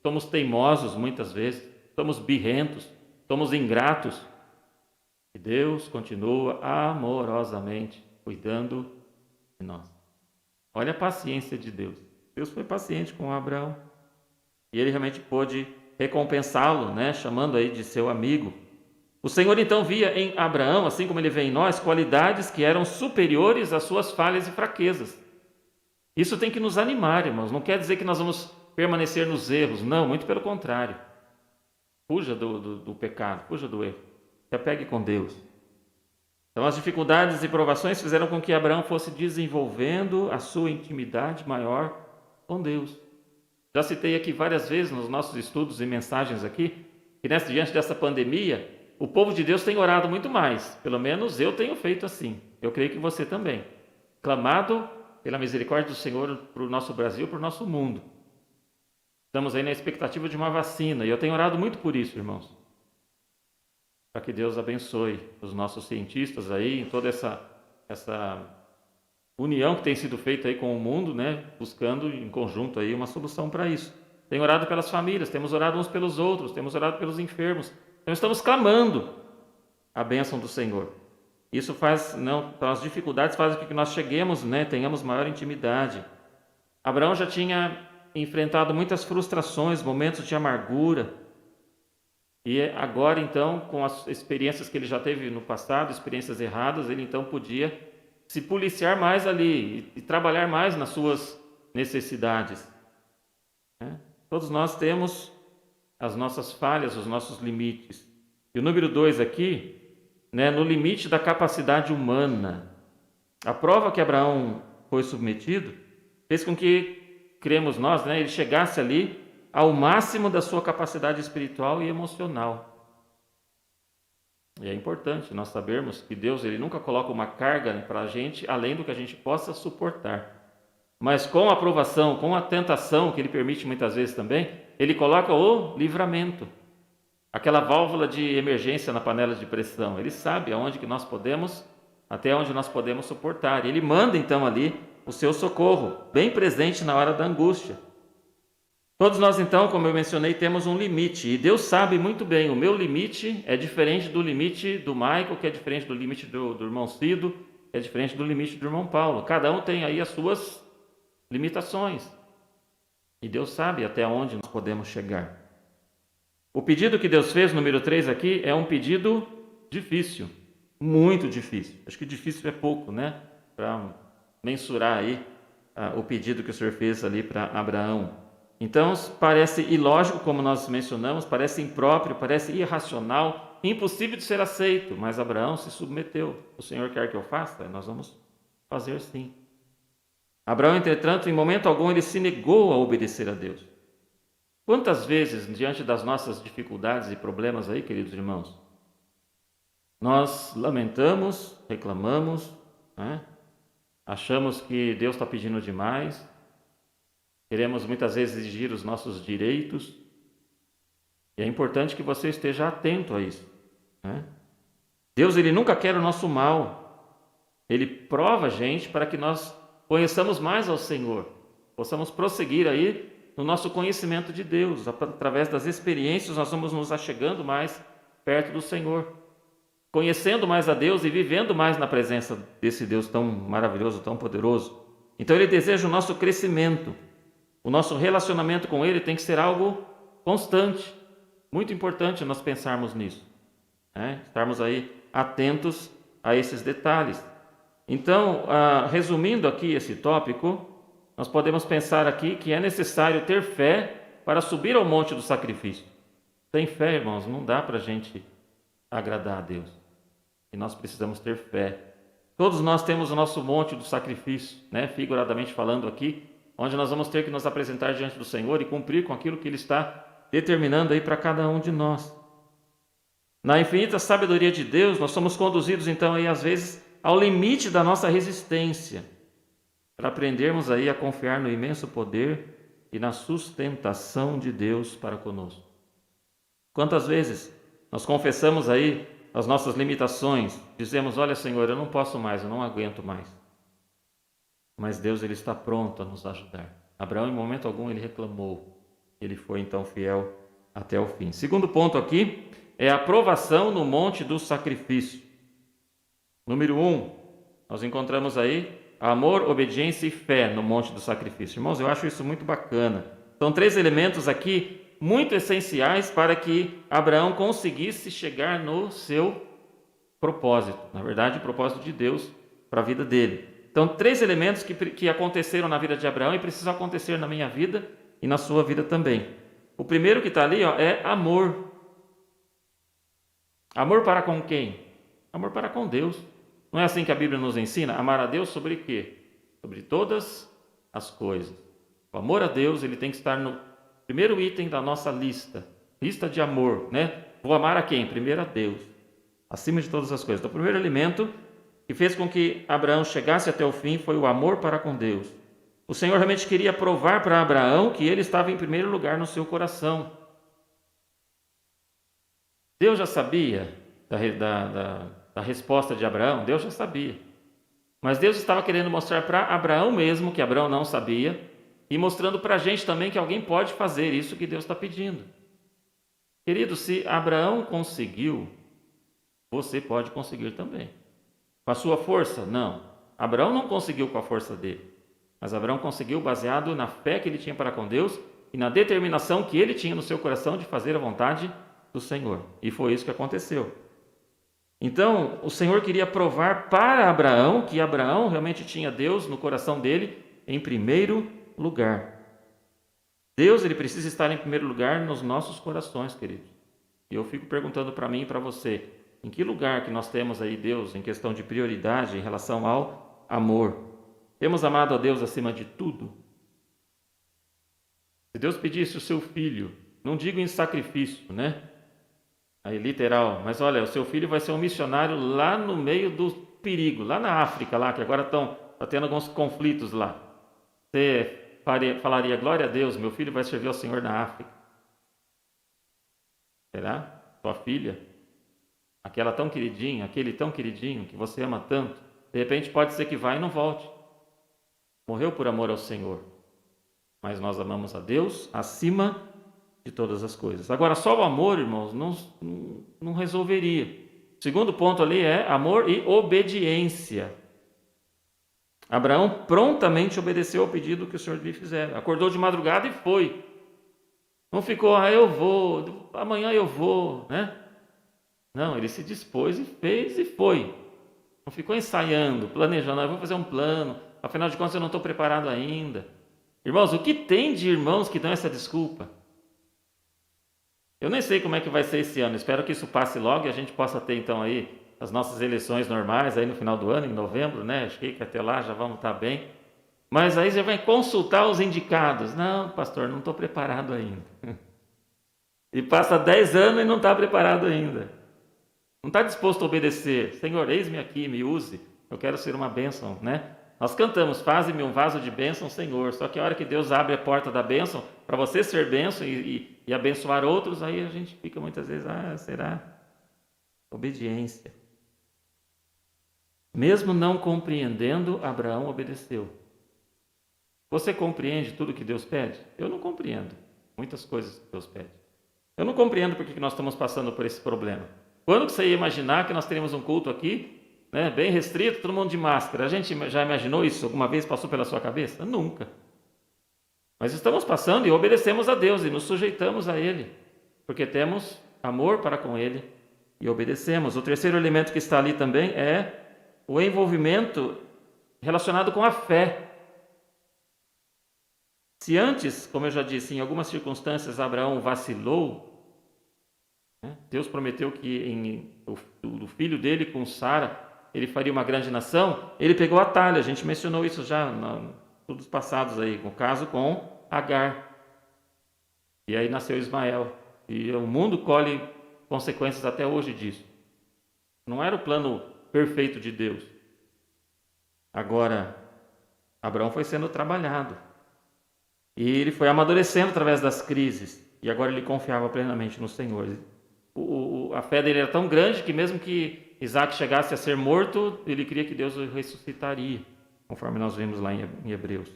S3: somos teimosos muitas vezes, somos birrentos, somos ingratos. E Deus continua amorosamente cuidando de nós. Olha a paciência de Deus. Deus foi paciente com Abraão. E ele realmente pôde recompensá-lo, né? Chamando aí de seu amigo. O Senhor então via em Abraão, assim como ele vê em nós, qualidades que eram superiores às suas falhas e fraquezas. Isso tem que nos animar, irmãos. Não quer dizer que nós vamos permanecer nos erros. Não, muito pelo contrário. Fuja do pecado, fuja do erro. Se apegue com Deus. Então as dificuldades e provações fizeram com que Abraão fosse desenvolvendo a sua intimidade maior com Deus. Já citei aqui várias vezes nos nossos estudos e mensagens aqui, que diante dessa pandemia, o povo de Deus tem orado muito mais. Pelo menos eu tenho feito assim. Eu creio que você também. Clamado pela misericórdia do Senhor para o nosso Brasil, para o nosso mundo. Estamos aí na expectativa de uma vacina. E eu tenho orado muito por isso, irmãos. Para que Deus abençoe os nossos cientistas aí, em toda essa união que tem sido feita aí com o mundo, né? Buscando em conjunto aí uma solução para isso. Tenho orado pelas famílias, temos orado uns pelos outros, temos orado pelos enfermos. Então estamos clamando a bênção do Senhor. Isso as dificuldades fazem com que nós cheguemos, né, tenhamos maior intimidade. Abraão já tinha enfrentado muitas frustrações, momentos de amargura. E agora então, com as experiências que ele já teve no passado, experiências erradas, ele então podia se policiar mais ali e trabalhar mais nas suas necessidades. Todos nós temos as nossas falhas, os nossos limites. E o número 2 aqui, né, no limite da capacidade humana. A prova que Abraão foi submetido fez com que, cremos nós, né, ele chegasse ali ao máximo da sua capacidade espiritual e emocional. E é importante nós sabermos que Deus ele nunca coloca uma carga para a gente além do que a gente possa suportar. Mas com a aprovação, com a tentação que Ele permite muitas vezes também, Ele coloca o livramento. Aquela válvula de emergência na panela de pressão. Ele sabe aonde que nós podemos, até onde nós podemos suportar. Ele manda então ali o seu socorro, bem presente na hora da angústia. Todos nós então, como eu mencionei, temos um limite. E Deus sabe muito bem, o meu limite é diferente do limite do Michael, que é diferente do limite do irmão Cido, que é diferente do limite do irmão Paulo. Cada um tem aí as suas limitações. E Deus sabe até onde nós podemos chegar. O pedido que Deus fez, número 3 aqui, é um pedido difícil. Muito difícil. Acho que difícil é pouco, né? Para mensurar aí o pedido que o Senhor fez ali para Abraão. Então, parece ilógico, como nós mencionamos, parece impróprio, parece irracional, impossível de ser aceito. Mas Abraão se submeteu. O Senhor quer que eu faça? Nós vamos fazer sim. Abraão, entretanto, em momento algum, ele se negou a obedecer a Deus. Quantas vezes, diante das nossas dificuldades e problemas aí, queridos irmãos, nós lamentamos, reclamamos, né? Achamos que Deus está pedindo demais, queremos muitas vezes exigir os nossos direitos, e é importante que você esteja atento a isso, né? Deus, ele nunca quer o nosso mal, ele prova a gente para que nós conheçamos mais ao Senhor, possamos prosseguir aí no nosso conhecimento de Deus. Através das experiências nós vamos nos achegando mais perto do Senhor, conhecendo mais a Deus e vivendo mais na presença desse Deus tão maravilhoso, tão poderoso. Então Ele deseja o nosso crescimento, o nosso relacionamento com Ele tem que ser algo constante, muito importante nós pensarmos nisso, né? Estarmos aí atentos a esses detalhes. Então, resumindo aqui esse tópico, nós podemos pensar aqui que é necessário ter fé para subir ao monte do sacrifício. Sem fé, irmãos, não dá para a gente agradar a Deus. E nós precisamos ter fé. Todos nós temos o nosso monte do sacrifício, né? Figuradamente falando aqui, onde nós vamos ter que nos apresentar diante do Senhor e cumprir com aquilo que Ele está determinando aí para cada um de nós. Na infinita sabedoria de Deus, nós somos conduzidos então aí às vezes ao limite da nossa resistência, para aprendermos aí a confiar no imenso poder e na sustentação de Deus para conosco. Quantas vezes nós confessamos aí as nossas limitações, dizemos, olha Senhor, eu não posso mais, eu não aguento mais. Mas Deus, Ele está pronto a nos ajudar. Abraão, em momento algum, ele reclamou. Ele foi então fiel até o fim. Segundo ponto aqui é a aprovação no monte do sacrifício. Número 1, nós encontramos aí amor, obediência e fé no monte do sacrifício. Irmãos, eu acho isso muito bacana. São 3 elementos aqui muito essenciais para que Abraão conseguisse chegar no seu propósito. Na verdade, o propósito de Deus para a vida dele. Então, 3 elementos que aconteceram na vida de Abraão e precisam acontecer na minha vida e na sua vida também. O primeiro que está ali é amor. Amor para com quem? Amor para com Deus. Não é assim que a Bíblia nos ensina? Amar a Deus sobre quê? Sobre todas as coisas. O amor a Deus, ele tem que estar no primeiro item da nossa lista de amor, né? Vou amar a quem? Primeiro a Deus, acima de todas as coisas. Então, o primeiro elemento que fez com que Abraão chegasse até o fim foi o amor para com Deus. O Senhor realmente queria provar para Abraão que ele estava em primeiro lugar no seu coração. Deus já sabia da resposta de Abraão, Deus já sabia. Mas Deus estava querendo mostrar para Abraão mesmo, que Abraão não sabia, e mostrando para a gente também que alguém pode fazer isso que Deus está pedindo. Querido, se Abraão conseguiu, você pode conseguir também. Com a sua força? Não. Abraão não conseguiu com a força dele. Mas Abraão conseguiu baseado na fé que ele tinha para com Deus e na determinação que ele tinha no seu coração de fazer a vontade do Senhor. E foi isso que aconteceu. Então, o Senhor queria provar para Abraão que Abraão realmente tinha Deus no coração dele em primeiro lugar. Deus, ele precisa estar em primeiro lugar nos nossos corações, queridos. E eu fico perguntando para mim e para você, em que lugar que nós temos aí Deus em questão de prioridade em relação ao amor? Temos amado a Deus acima de tudo? Se Deus pedisse o seu filho, não digo em sacrifício, né? Aí literal, mas olha, o seu filho vai ser um missionário lá no meio do perigo, lá na África, lá que agora está tendo alguns conflitos lá. Você falaria, glória a Deus, meu filho vai servir ao Senhor na África. Será? Sua filha? Aquela tão queridinha, aquele tão queridinho que você ama tanto, de repente pode ser que vá e não volte. Morreu por amor ao Senhor. Mas nós amamos a Deus acima de todas as coisas. Agora, só o amor, irmãos, não resolveria. O segundo ponto ali é amor e obediência. Abraão prontamente obedeceu ao pedido que o Senhor lhe fizera. Acordou de madrugada e foi. Não ficou, eu vou, amanhã eu vou, né? Não, ele se dispôs e fez e foi. Não ficou ensaiando, planejando, eu vou fazer um plano, afinal de contas eu não estou preparado ainda. Irmãos, o que tem de irmãos que dão essa desculpa? Eu nem sei como é que vai ser esse ano, espero que isso passe logo e a gente possa ter então aí as nossas eleições normais aí no final do ano, em novembro, né? Acho que até lá já vamos estar bem. Mas aí você vai consultar os indicados. Não, pastor, não estou preparado ainda. E passa 10 anos e não está preparado ainda. Não está disposto a obedecer. Senhor, eis-me aqui, me use. Eu quero ser uma bênção, né? Nós cantamos, faze-me um vaso de bênção, Senhor. Só que a hora que Deus abre a porta da bênção, para você ser bênção e abençoar outros, aí a gente fica muitas vezes, será? Obediência. Mesmo não compreendendo, Abraão obedeceu. Você compreende tudo que Deus pede? Eu não compreendo muitas coisas que Deus pede. Eu não compreendo porque que nós estamos passando por esse problema. Quando que você ia imaginar que nós teríamos um culto aqui, né, bem restrito, todo mundo de máscara? A gente já imaginou isso? Alguma vez passou pela sua cabeça? Nunca. Mas estamos passando e obedecemos a Deus e nos sujeitamos a Ele, porque temos amor para com Ele e obedecemos. O terceiro elemento que está ali também é o envolvimento relacionado com a fé. Se antes, como eu já disse, em algumas circunstâncias Abraão vacilou, né, Deus prometeu que o filho dele com Sara, ele faria uma grande nação, ele pegou atalho, a gente mencionou isso já nos estudos passados aí, no caso com Agar. E aí nasceu Ismael. E o mundo colhe consequências até hoje disso. Não era o plano perfeito de Deus. Agora, Abraão foi sendo trabalhado. E ele foi amadurecendo através das crises. E agora ele confiava plenamente no Senhor. A fé dele era tão grande que mesmo que Isaac chegasse a ser morto, ele cria que Deus o ressuscitaria, conforme nós vemos lá em Hebreus.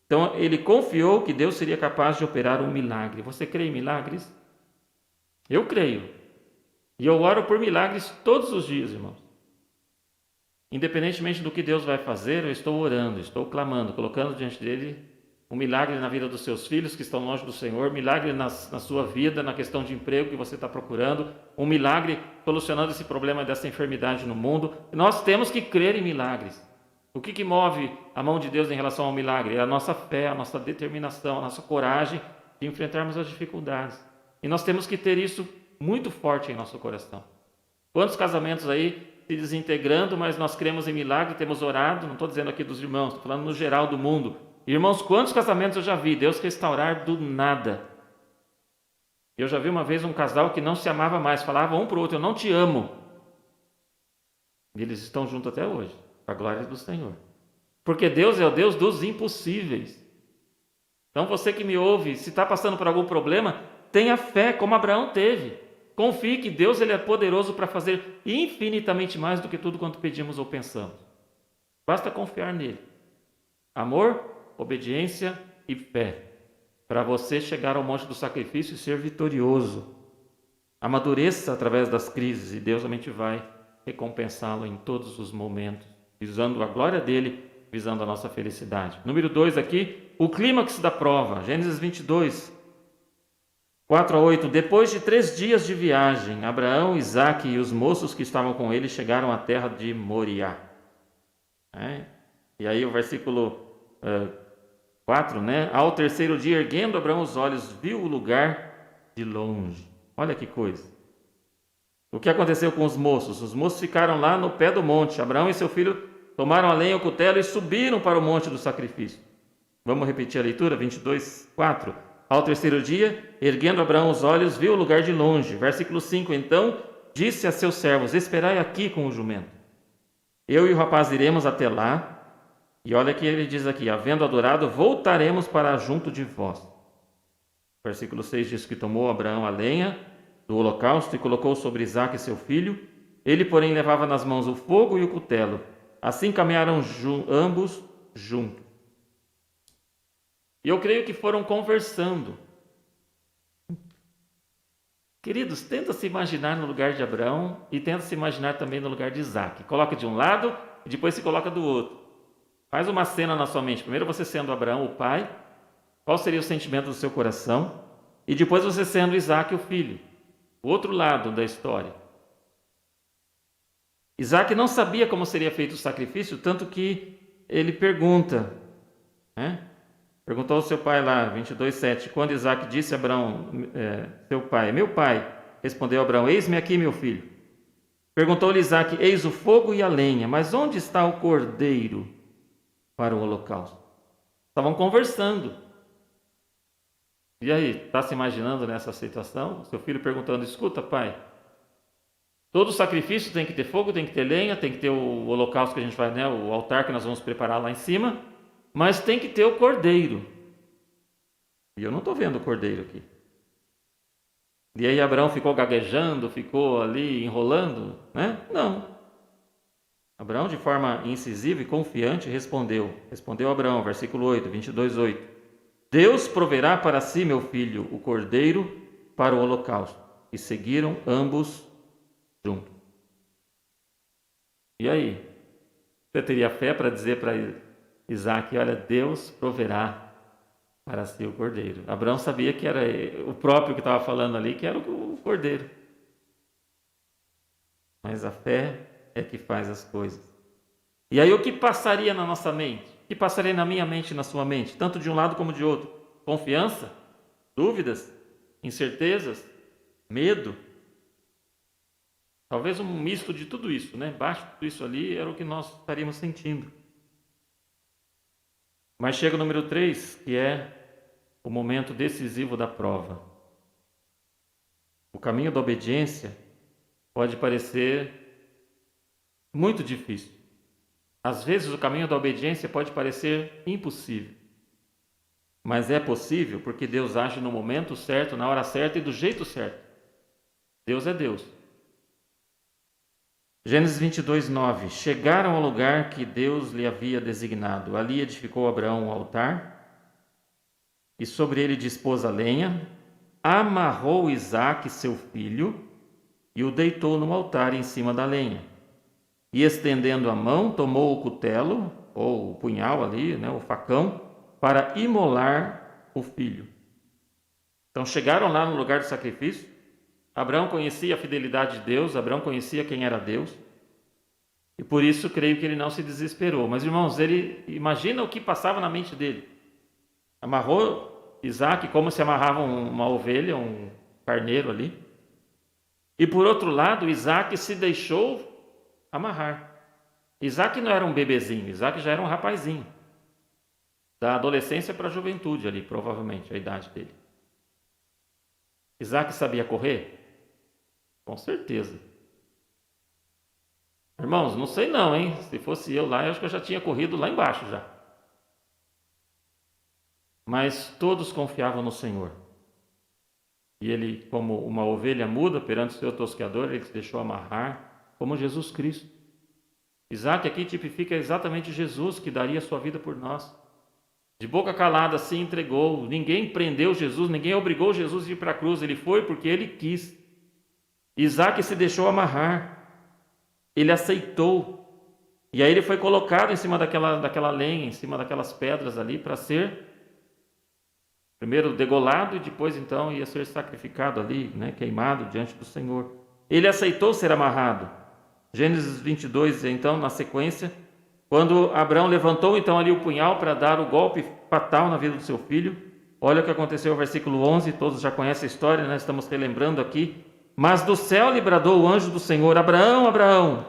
S3: Então, ele confiou que Deus seria capaz de operar um milagre. Você crê em milagres? Eu creio. E eu oro por milagres todos os dias, irmãos. Independentemente do que Deus vai fazer, eu estou orando, estou clamando, colocando diante dele um milagre na vida dos seus filhos que estão longe do Senhor, milagre na sua vida, na questão de emprego que você está procurando, um milagre solucionando esse problema dessa enfermidade no mundo. Nós temos que crer em milagres. O que move a mão de Deus em relação ao milagre? É a nossa fé, a nossa determinação, a nossa coragem de enfrentarmos as dificuldades. E nós temos que ter isso muito forte em nosso coração. Quantos casamentos aí se desintegrando, mas nós cremos em milagre, temos orado, não estou dizendo aqui dos irmãos, estou falando no geral do mundo. Irmãos, quantos casamentos eu já vi Deus restaurar do nada? Eu já vi uma vez um casal que não se amava mais, falava um para o outro, eu não te amo. E eles estão juntos até hoje, para a glória do Senhor. Porque Deus é o Deus dos impossíveis. Então você que me ouve, se está passando por algum problema, tenha fé como Abraão teve. Confie que Deus ele é poderoso para fazer infinitamente mais do que tudo quanto pedimos ou pensamos. Basta confiar nele. Amor, obediência e fé. Para você chegar ao monte do sacrifício e ser vitorioso. Amadureça através das crises e Deus realmente vai recompensá-lo em todos os momentos, visando a glória dele, visando a nossa felicidade. Número 2 aqui, o clímax da prova. Gênesis 22, 4-8. Depois de 3 dias de viagem, Abraão, Isaque e os moços que estavam com ele chegaram à terra de Moriá. E aí o versículo 4, né? Ao 3º dia, erguendo Abraão os olhos, viu o lugar de longe. Olha que coisa. O que aconteceu com os moços? Os moços ficaram lá no pé do monte. Abraão e seu filho tomaram a lenha e o cutelo e subiram para o monte do sacrifício. Vamos repetir a leitura? 22, 4. Ao 3º dia, erguendo Abraão os olhos, viu o lugar de longe. Versículo 5. Então disse a seus servos: esperai aqui com o jumento. Eu e o rapaz iremos até lá. E olha que ele diz aqui: havendo adorado, voltaremos para junto de vós. Versículo 6 diz que tomou Abraão a lenha do holocausto e colocou sobre Isaque seu filho. Ele, porém, levava nas mãos o fogo e o cutelo. Assim caminharam ambos juntos. E eu creio que foram conversando. Queridos, tenta se imaginar no lugar de Abraão e tenta se imaginar também no lugar de Isaque. Coloca de um lado e depois se coloca do outro. Faz uma cena na sua mente. Primeiro você sendo Abraão, o pai. Qual seria o sentimento do seu coração? E depois você sendo Isaque, o filho. O outro lado da história. Isaque não sabia como seria feito o sacrifício, tanto que ele pergunta. Perguntou ao seu pai lá, 22:7. Quando Isaque disse a Abraão, seu pai: meu pai, respondeu Abraão: eis-me aqui, meu filho. Perguntou-lhe Isaque: eis o fogo e a lenha, mas onde está o cordeiro para o holocausto? Estavam conversando. E aí, está se imaginando nessa situação? Seu filho perguntando: escuta, pai, todo sacrifício tem que ter fogo, tem que ter lenha, tem que ter o holocausto que a gente vai, né, o altar que nós vamos preparar lá em cima, mas tem que ter o cordeiro. E eu não estou vendo o cordeiro aqui. E aí Abraão ficou gaguejando, ficou ali enrolando, né? Não. Abraão, de forma incisiva e confiante, respondeu. Respondeu Abraão, versículo 8, 22:8. Deus proverá para si, meu filho, o cordeiro para o holocausto. E seguiram ambos juntos. E aí? Você teria fé para dizer para Isaque: olha, Deus proverá para si o cordeiro. Abraão sabia que era o próprio que estava falando ali, que era o cordeiro. Mas a fé é que faz as coisas. E aí o que passaria na nossa mente? O que passaria na minha mente e na sua mente? Tanto de um lado como de outro. Confiança? Dúvidas? Incertezas? Medo? Talvez um misto de tudo isso, né? Baixo de tudo isso ali era o que nós estaríamos sentindo. Mas chega o número 3, que é o momento decisivo da prova. O caminho da obediência pode parecer muito difícil. Às vezes o caminho da obediência pode parecer impossível. Mas é possível porque Deus age no momento certo, na hora certa e do jeito certo. Deus é Deus. Gênesis 22:9. Chegaram ao lugar que Deus lhe havia designado. Ali edificou Abraão um altar e sobre ele dispôs a lenha, amarrou Isaque, seu filho, e o deitou no altar em cima da lenha. E estendendo a mão, tomou o cutelo, ou o punhal ali, né, o facão, para imolar o filho. Então chegaram lá no lugar do sacrifício. Abraão conhecia a fidelidade de Deus, Abraão conhecia quem era Deus. E por isso creio que ele não se desesperou. Mas, irmãos, ele imagina o que passava na mente dele. Amarrou Isaac como se amarrava uma ovelha, um carneiro ali. E por outro lado, Isaac se deixou amarrar. Isaac não era um bebezinho, Isaac já era um rapazinho. Da adolescência para a juventude ali, provavelmente, a idade dele. Isaac sabia correr? Com certeza. Irmãos, não sei não, hein? Se fosse eu lá, eu acho que eu já tinha corrido lá embaixo já. Mas todos confiavam no Senhor. E ele, como uma ovelha muda perante o seu tosqueador, ele se deixou amarrar como Jesus Cristo. Isaac aqui tipifica exatamente Jesus que daria a sua vida por nós. De boca calada se entregou. Ninguém prendeu Jesus, ninguém obrigou Jesus a ir para a cruz. Ele foi porque ele quis. Isaac se deixou amarrar. Ele aceitou. E aí ele foi colocado em cima daquela lenha, em cima daquelas pedras ali, para ser primeiro degolado e depois então ia ser sacrificado ali, né, queimado diante do Senhor. Ele aceitou ser amarrado. Gênesis 22, então, na sequência, quando Abraão levantou então ali o punhal para dar o golpe fatal na vida do seu filho, olha o que aconteceu no versículo 11, todos já conhecem a história, né? Estamos relembrando aqui. Mas do céu lhe bradou o anjo do Senhor: Abraão, Abraão.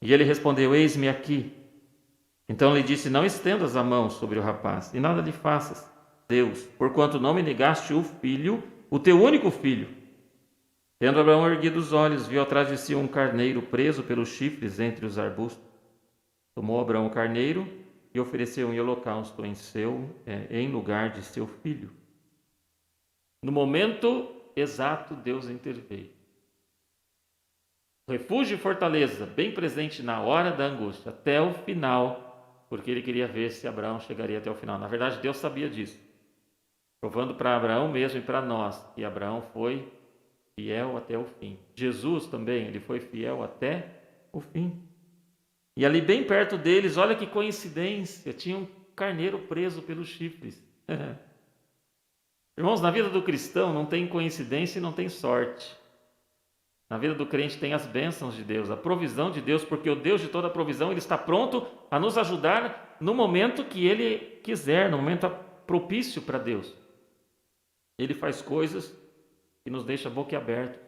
S3: E ele respondeu: eis-me aqui. Então lhe disse: não estendas a mão sobre o rapaz, e nada lhe faças, Deus, porquanto não me negaste o filho, o teu único filho. Tendo Abraão erguido os olhos, viu atrás de si um carneiro preso pelos chifres entre os arbustos. Tomou Abraão o carneiro e ofereceu em holocausto em lugar de seu filho. No momento exato, Deus interveio. Refúgio e fortaleza, bem presente na hora da angústia, até o final, porque ele queria ver se Abraão chegaria até o final. Na verdade, Deus sabia disso, provando para Abraão mesmo e para nós que Abraão foi fiel até o fim. Jesus também, ele foi fiel até o fim. E ali bem perto deles, olha que coincidência, tinha um carneiro preso pelos chifres. Irmãos, na vida do cristão não tem coincidência e não tem sorte. Na vida do crente tem as bênçãos de Deus, a provisão de Deus, porque o Deus de toda provisão, ele está pronto a nos ajudar no momento que ele quiser, no momento propício para Deus. Ele faz coisas que nos deixa boquiaberto.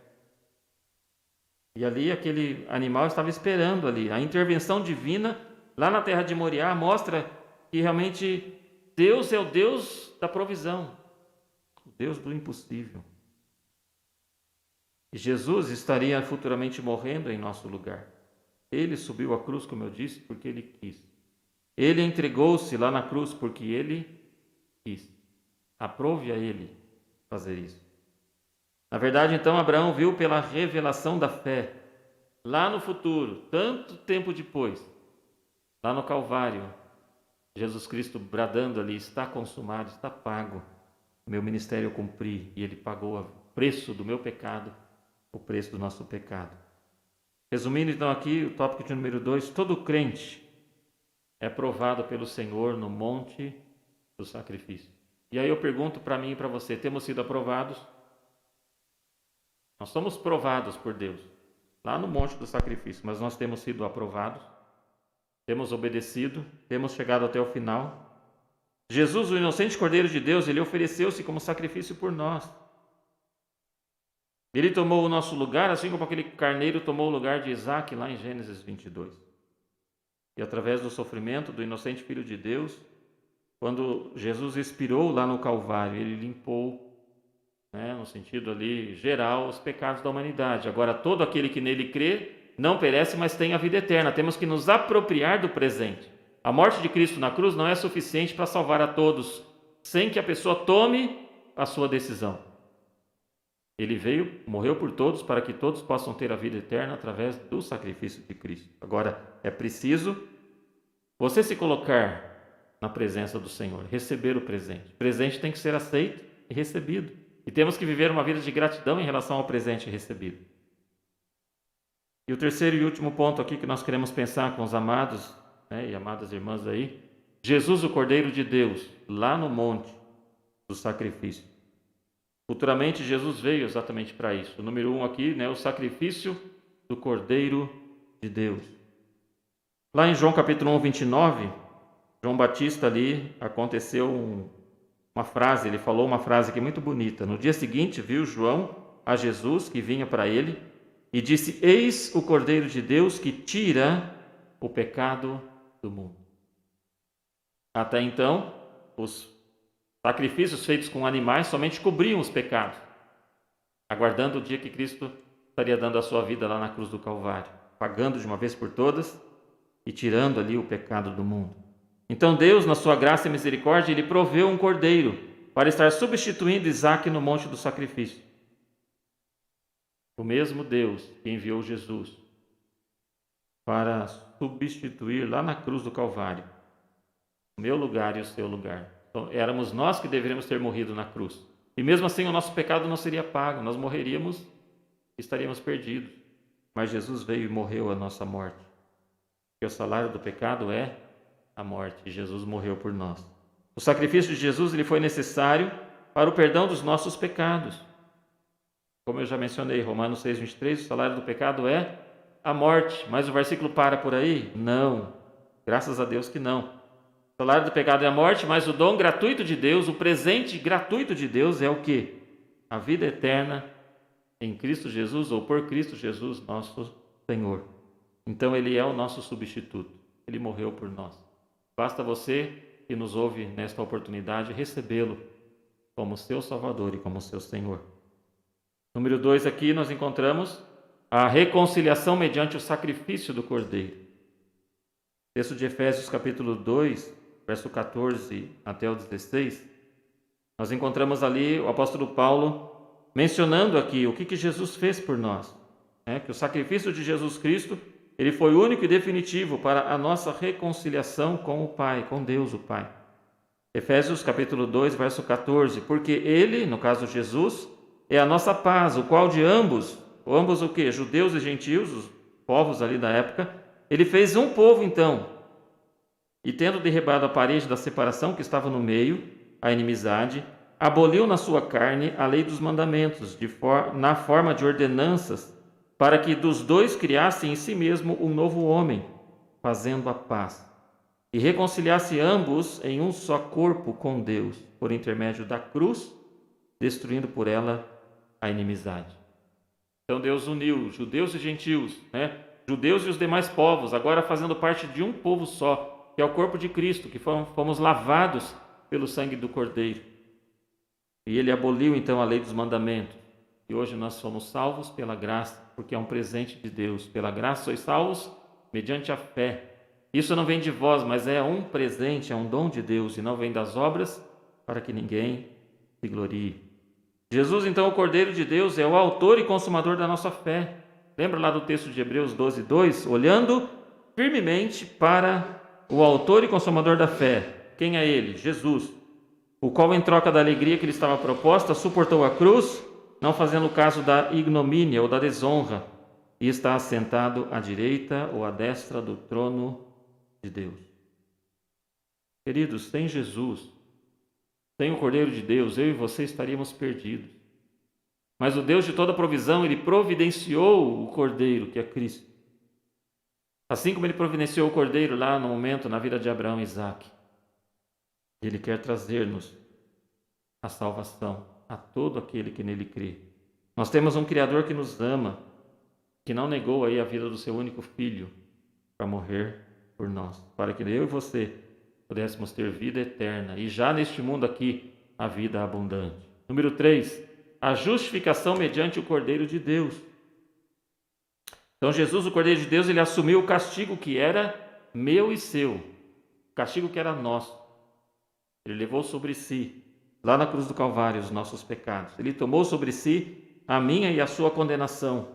S3: E ali aquele animal estava esperando ali. A intervenção divina lá na terra de Moriá mostra que realmente Deus é o Deus da provisão, o Deus do impossível. E Jesus estaria futuramente morrendo em nosso lugar. Ele subiu à cruz, como eu disse, porque ele quis. Ele entregou-se lá na cruz porque ele quis. Aprove a ele fazer isso. Na verdade, então, Abraão viu pela revelação da fé, lá no futuro, tanto tempo depois, lá no Calvário, Jesus Cristo bradando ali: está consumado, está pago, meu ministério eu cumpri, e ele pagou o preço do meu pecado, o preço do nosso pecado. Resumindo então aqui o tópico de número 2, todo crente é provado pelo Senhor no monte do sacrifício. E aí eu pergunto para mim e para você, temos sido aprovados? Nós somos provados por Deus, lá no monte do sacrifício, mas nós temos sido aprovados, temos obedecido, temos chegado até o final. Jesus, o inocente Cordeiro de Deus, ele ofereceu-se como sacrifício por nós. Ele tomou o nosso lugar, assim como aquele carneiro tomou o lugar de Isaac lá em Gênesis 22. E através do sofrimento do inocente Filho de Deus, quando Jesus expirou lá no Calvário, ele limpou, no sentido ali geral, os pecados da humanidade. Agora, todo aquele que nele crê não perece, mas tem a vida eterna. Temos que nos apropriar do presente. A morte de Cristo na cruz não é suficiente para salvar a todos, sem que a pessoa tome a sua decisão. Ele veio, morreu por todos, para que todos possam ter a vida eterna através do sacrifício de Cristo. Agora, é preciso você se colocar na presença do Senhor, receber o presente. O presente tem que ser aceito e recebido. E temos que viver uma vida de gratidão em relação ao presente recebido. E o terceiro e último ponto aqui que nós queremos pensar com os amados, e amadas irmãs aí, Jesus, o Cordeiro de Deus, lá no monte do sacrifício. Futuramente, Jesus veio exatamente para isso. O número 1 aqui, né, o sacrifício do Cordeiro de Deus. Lá em João capítulo 1, 29, João Batista ali, aconteceu uma frase, ele falou uma frase que é muito bonita. No dia seguinte, viu João a Jesus que vinha para ele e disse: eis o Cordeiro de Deus que tira o pecado do mundo. Até então, os sacrifícios feitos com animais somente cobriam os pecados, aguardando o dia que Cristo estaria dando a sua vida lá na cruz do Calvário, pagando de uma vez por todas e tirando ali o pecado do mundo. Então Deus, na sua graça e misericórdia, Ele proveu um cordeiro para estar substituindo Isaque no monte do sacrifício. O mesmo Deus que enviou Jesus para substituir lá na cruz do Calvário o meu lugar e o seu lugar. Então, éramos nós que deveríamos ter morrido na cruz. E mesmo assim o nosso pecado não seria pago, nós morreríamos e estaríamos perdidos. Mas Jesus veio e morreu a nossa morte. Porque o salário do pecado é a morte, e Jesus morreu por nós. O sacrifício de Jesus ele foi necessário para o perdão dos nossos pecados. Como eu já mencionei, Romanos 6:23, o salário do pecado é a morte. Mas o versículo para por aí? Não. Graças a Deus que não. O salário do pecado é a morte, mas o dom gratuito de Deus, o presente gratuito de Deus é o quê? A vida eterna em Cristo Jesus, ou por Cristo Jesus, nosso Senhor. Então Ele é o nosso substituto. Ele morreu por nós. Basta você que nos ouve nesta oportunidade recebê-lo como seu Salvador e como seu Senhor. Número 2 aqui nós encontramos a reconciliação mediante o sacrifício do Cordeiro. Texto de Efésios capítulo 2, verso 14 até o 16. Nós encontramos ali o apóstolo Paulo mencionando aqui o que Jesus fez por nós. Que o sacrifício de Jesus Cristo ele foi único e definitivo para a nossa reconciliação com o Pai, com Deus o Pai. Efésios capítulo 2, verso 14. Porque Ele, no caso Jesus, é a nossa paz, o qual de ambos o quê? Judeus e gentios, os povos ali da época, Ele fez um povo então. E tendo derribado a parede da separação que estava no meio, a inimizade, aboliu na sua carne a lei dos mandamentos, na forma de ordenanças, para que dos dois criasse em si mesmo um novo homem, fazendo a paz, e reconciliasse ambos em um só corpo com Deus, por intermédio da cruz, destruindo por ela a inimizade. Então Deus uniu judeus e gentios, judeus e os demais povos, agora fazendo parte de um povo só, que é o corpo de Cristo, que fomos lavados pelo sangue do Cordeiro. E Ele aboliu então a lei dos mandamentos. E hoje nós somos salvos pela graça, porque é um presente de Deus. Pela graça sois salvos mediante a fé. Isso não vem de vós, mas é um presente, é um dom de Deus, e não vem das obras, para que ninguém se glorie. Jesus, então, o Cordeiro de Deus, é o autor e consumador da nossa fé. Lembra lá do texto de Hebreus 12:2? Olhando firmemente para o autor e consumador da fé. Quem é Ele? Jesus, o qual, em troca da alegria que lhe estava proposta, suportou a cruz, não fazendo caso da ignomínia ou da desonra, e está assentado à direita ou à destra do trono de Deus. Queridos, sem Jesus, sem o Cordeiro de Deus, eu e você estaríamos perdidos. Mas o Deus de toda provisão, Ele providenciou o Cordeiro, que é Cristo. Assim como Ele providenciou o Cordeiro lá no momento, na vida de Abraão e Isaque. Ele quer trazer-nos a salvação a todo aquele que nele crê. Nós temos um Criador que nos ama, que não negou aí a vida do seu único Filho para morrer por nós, para que eu e você pudéssemos ter vida eterna e já neste mundo aqui a vida abundante. Número 3, a justificação mediante o Cordeiro de Deus. Então Jesus, o Cordeiro de Deus, ele assumiu o castigo que era meu e seu, o castigo que era nosso. Ele levou sobre si, lá na cruz do Calvário, os nossos pecados. Ele tomou sobre si a minha e a sua condenação.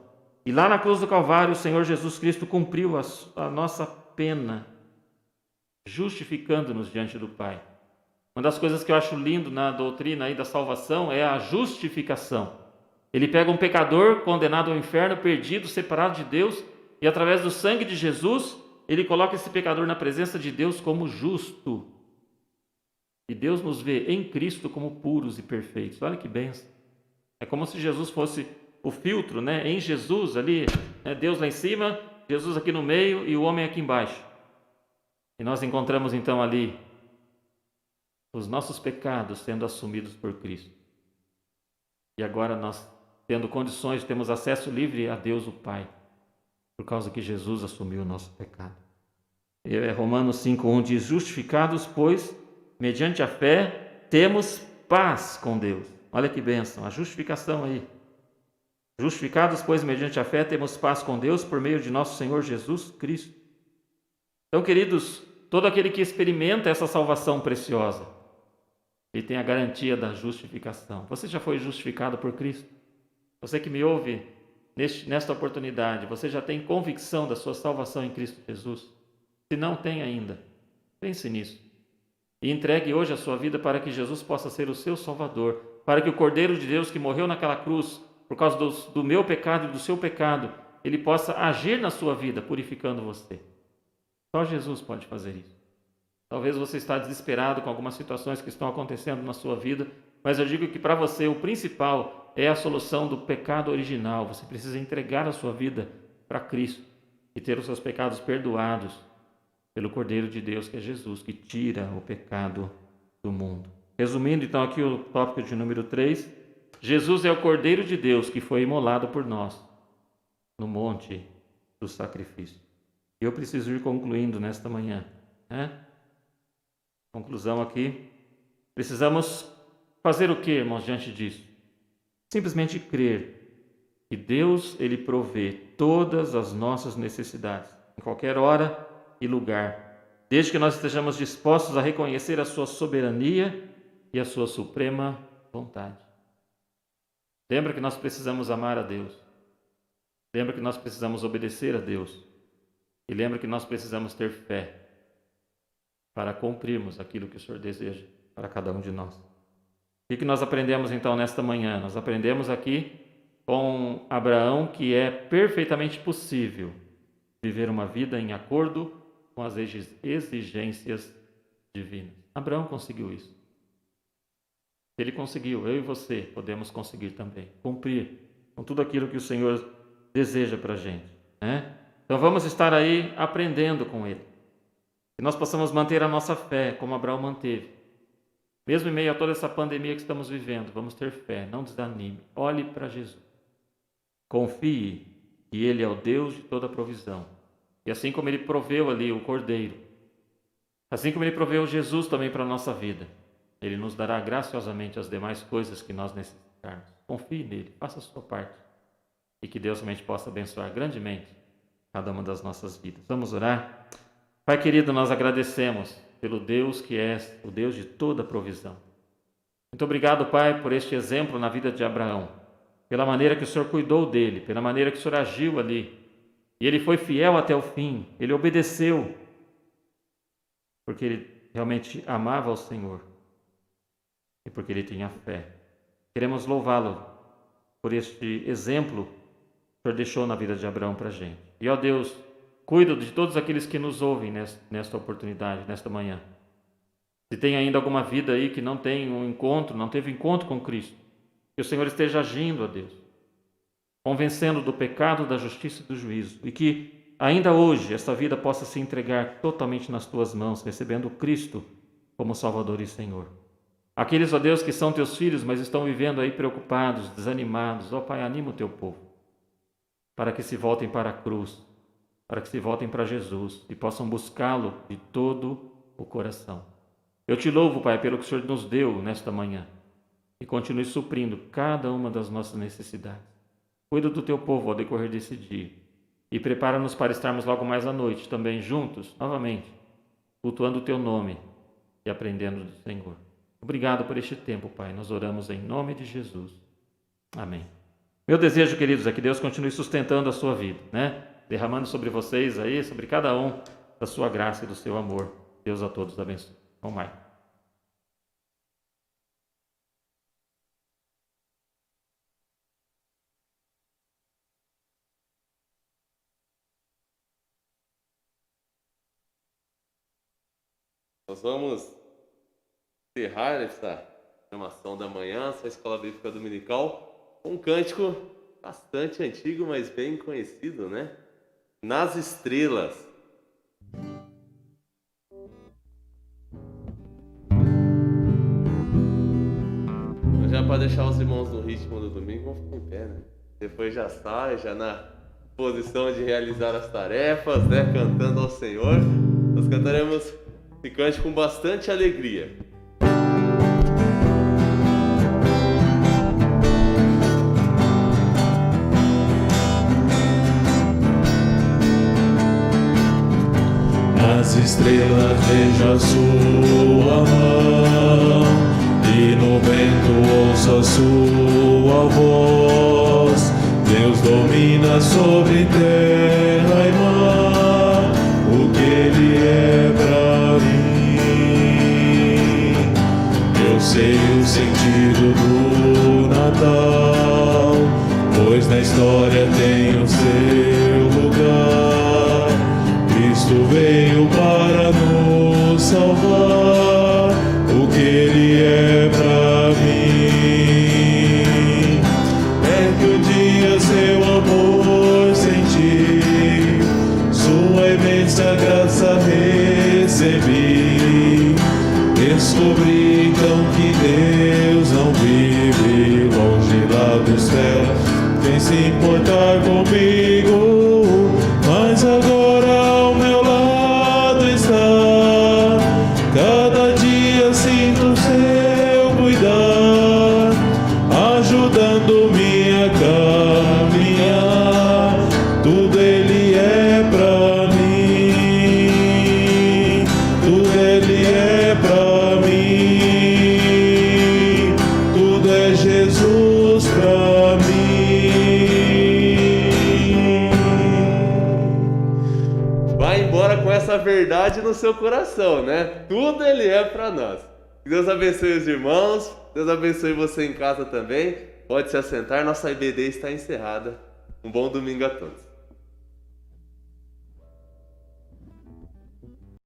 S3: E lá na cruz do Calvário, o Senhor Jesus Cristo cumpriu a nossa pena, justificando-nos diante do Pai. Uma das coisas que eu acho lindo na doutrina aí da salvação é a justificação. Ele pega um pecador condenado ao inferno, perdido, separado de Deus, e através do sangue de Jesus, ele coloca esse pecador na presença de Deus como justo. E Deus nos vê em Cristo como puros e perfeitos. Olha que bênção. É como se Jesus fosse o filtro, né? Em Jesus ali, né? Deus lá em cima, Jesus aqui no meio e o homem aqui embaixo. E nós encontramos então ali os nossos pecados sendo assumidos por Cristo. E agora nós, tendo condições, temos acesso livre a Deus o Pai, por causa que Jesus assumiu o nosso pecado. E Romanos 5:1 diz: justificados, pois, mediante a fé, temos paz com Deus. Olha que bênção, a justificação aí. Justificados, pois, mediante a fé, temos paz com Deus por meio de nosso Senhor Jesus Cristo. Então, queridos, todo aquele que experimenta essa salvação preciosa, ele tem a garantia da justificação. Você já foi justificado por Cristo? Você que me ouve nesta oportunidade, você já tem convicção da sua salvação em Cristo Jesus? Se não tem ainda, pense nisso. E entregue hoje a sua vida para que Jesus possa ser o seu Salvador, para que o Cordeiro de Deus que morreu naquela cruz, por causa do meu pecado e do seu pecado, ele possa agir na sua vida, purificando você. Só Jesus pode fazer isso. Talvez você está desesperado com algumas situações que estão acontecendo na sua vida, mas eu digo que para você o principal é a solução do pecado original. Você precisa entregar a sua vida para Cristo e ter os seus pecados perdoados pelo Cordeiro de Deus, que é Jesus, que tira o pecado do mundo. Resumindo então aqui o tópico de número 3, Jesus é o Cordeiro de Deus que foi imolado por nós no monte do sacrifício. E eu preciso ir concluindo nesta manhã, né? Conclusão aqui. Precisamos fazer o que, irmãos, diante disso? Simplesmente crer que Deus, ele provê todas as nossas necessidades, em qualquer hora e lugar, desde que nós estejamos dispostos a reconhecer a sua soberania e a sua suprema vontade. Lembra que nós precisamos amar a Deus. Lembra que nós precisamos obedecer a Deus. E lembra que nós precisamos ter fé para cumprirmos aquilo que o Senhor deseja para cada um de nós. O que nós aprendemos então nesta manhã? Nós aprendemos aqui com Abraão que é perfeitamente possível viver uma vida em acordo com as exigências divinas. Abraão conseguiu isso. Ele conseguiu, eu e você podemos conseguir também, cumprir com tudo aquilo que o Senhor deseja para a gente, né? Então vamos estar aí aprendendo com Ele. Que nós possamos manter a nossa fé como Abraão manteve. Mesmo em meio a toda essa pandemia que estamos vivendo, vamos ter fé, não desanime. Olhe para Jesus. Confie que Ele é o Deus de toda provisão. E assim como Ele proveu ali o Cordeiro, assim como Ele proveu Jesus também para a nossa vida, Ele nos dará graciosamente as demais coisas que nós necessitarmos. Confie nele, faça a sua parte. E que Deus realmente possa abençoar grandemente cada uma das nossas vidas. Vamos orar? Pai querido, nós agradecemos pelo Deus que é o Deus de toda provisão. Muito obrigado, Pai, por este exemplo na vida de Abraão, pela maneira que o Senhor cuidou dele, pela maneira que o Senhor agiu ali. E ele foi fiel até o fim, ele obedeceu, porque ele realmente amava ao Senhor e porque ele tinha fé. Queremos louvá-lo por este exemplo que o Senhor deixou na vida de Abraão para a gente. E, ó Deus, cuida de todos aqueles que nos ouvem nesta oportunidade, nesta manhã. Se tem ainda alguma vida aí que não tem um encontro, não teve encontro com Cristo, que o Senhor esteja agindo, ó Deus, convencendo do pecado, da justiça e do juízo, e que ainda hoje essa vida possa se entregar totalmente nas tuas mãos, recebendo Cristo como Salvador e Senhor. Aqueles, ó Deus, que são teus filhos, mas estão vivendo aí preocupados, desanimados, ó Pai, anima o teu povo, para que se voltem para a cruz, para que se voltem para Jesus e possam buscá-lo de todo o coração. Eu te louvo, Pai, pelo que o Senhor nos deu nesta manhã e continue suprindo cada uma das nossas necessidades. Cuida do teu povo ao decorrer desse dia e prepara-nos para estarmos logo mais à noite também juntos, novamente, cultuando o teu nome e aprendendo do Senhor. Obrigado por este tempo, Pai. Nós oramos em nome de Jesus. Amém. Meu desejo, queridos, é que Deus continue sustentando a sua vida, né? Derramando sobre vocês aí, sobre cada um, da sua graça e do seu amor. Deus a todos abençoe. Vamos mais.
S1: Nós vamos encerrar essa programação da manhã, essa escola bíblica dominical, com um cântico bastante antigo, mas bem conhecido, né? Nas Estrelas. Já para deixar os irmãos no ritmo do domingo, vão ficar em pé, né? Depois já sai, já na posição de realizar as tarefas, né? Cantando ao Senhor. Nós cantaremos esse cântico com bastante alegria.
S2: Nas estrelas vejo a sua mão, e no vento ouço a sua voz. Deus domina sobre terra e mar, o que Ele é pra mim. Eu sei o sentido do Natal, pois na história tem o seu lugar. Cristo veio para nos salvar, o que Ele é pra mim é que um dia seu amor senti, sua imensa graça recebi. Descobri então que Deus não vive longe lá do céu, quem se importar comigo, mas agora ao meu lado está. Cada dia sinto seu cuidar, ajudando-me a caminhar. Tudo Ele é pra mim, tudo Ele é pra mim, tudo é Jesus pra mim.
S1: Vai embora com essa verdade no seu coração, né? Tudo Ele é para nós. Que Deus abençoe os irmãos, Deus abençoe você em casa também. Pode se assentar, nossa IBD está encerrada. Um bom domingo a todos.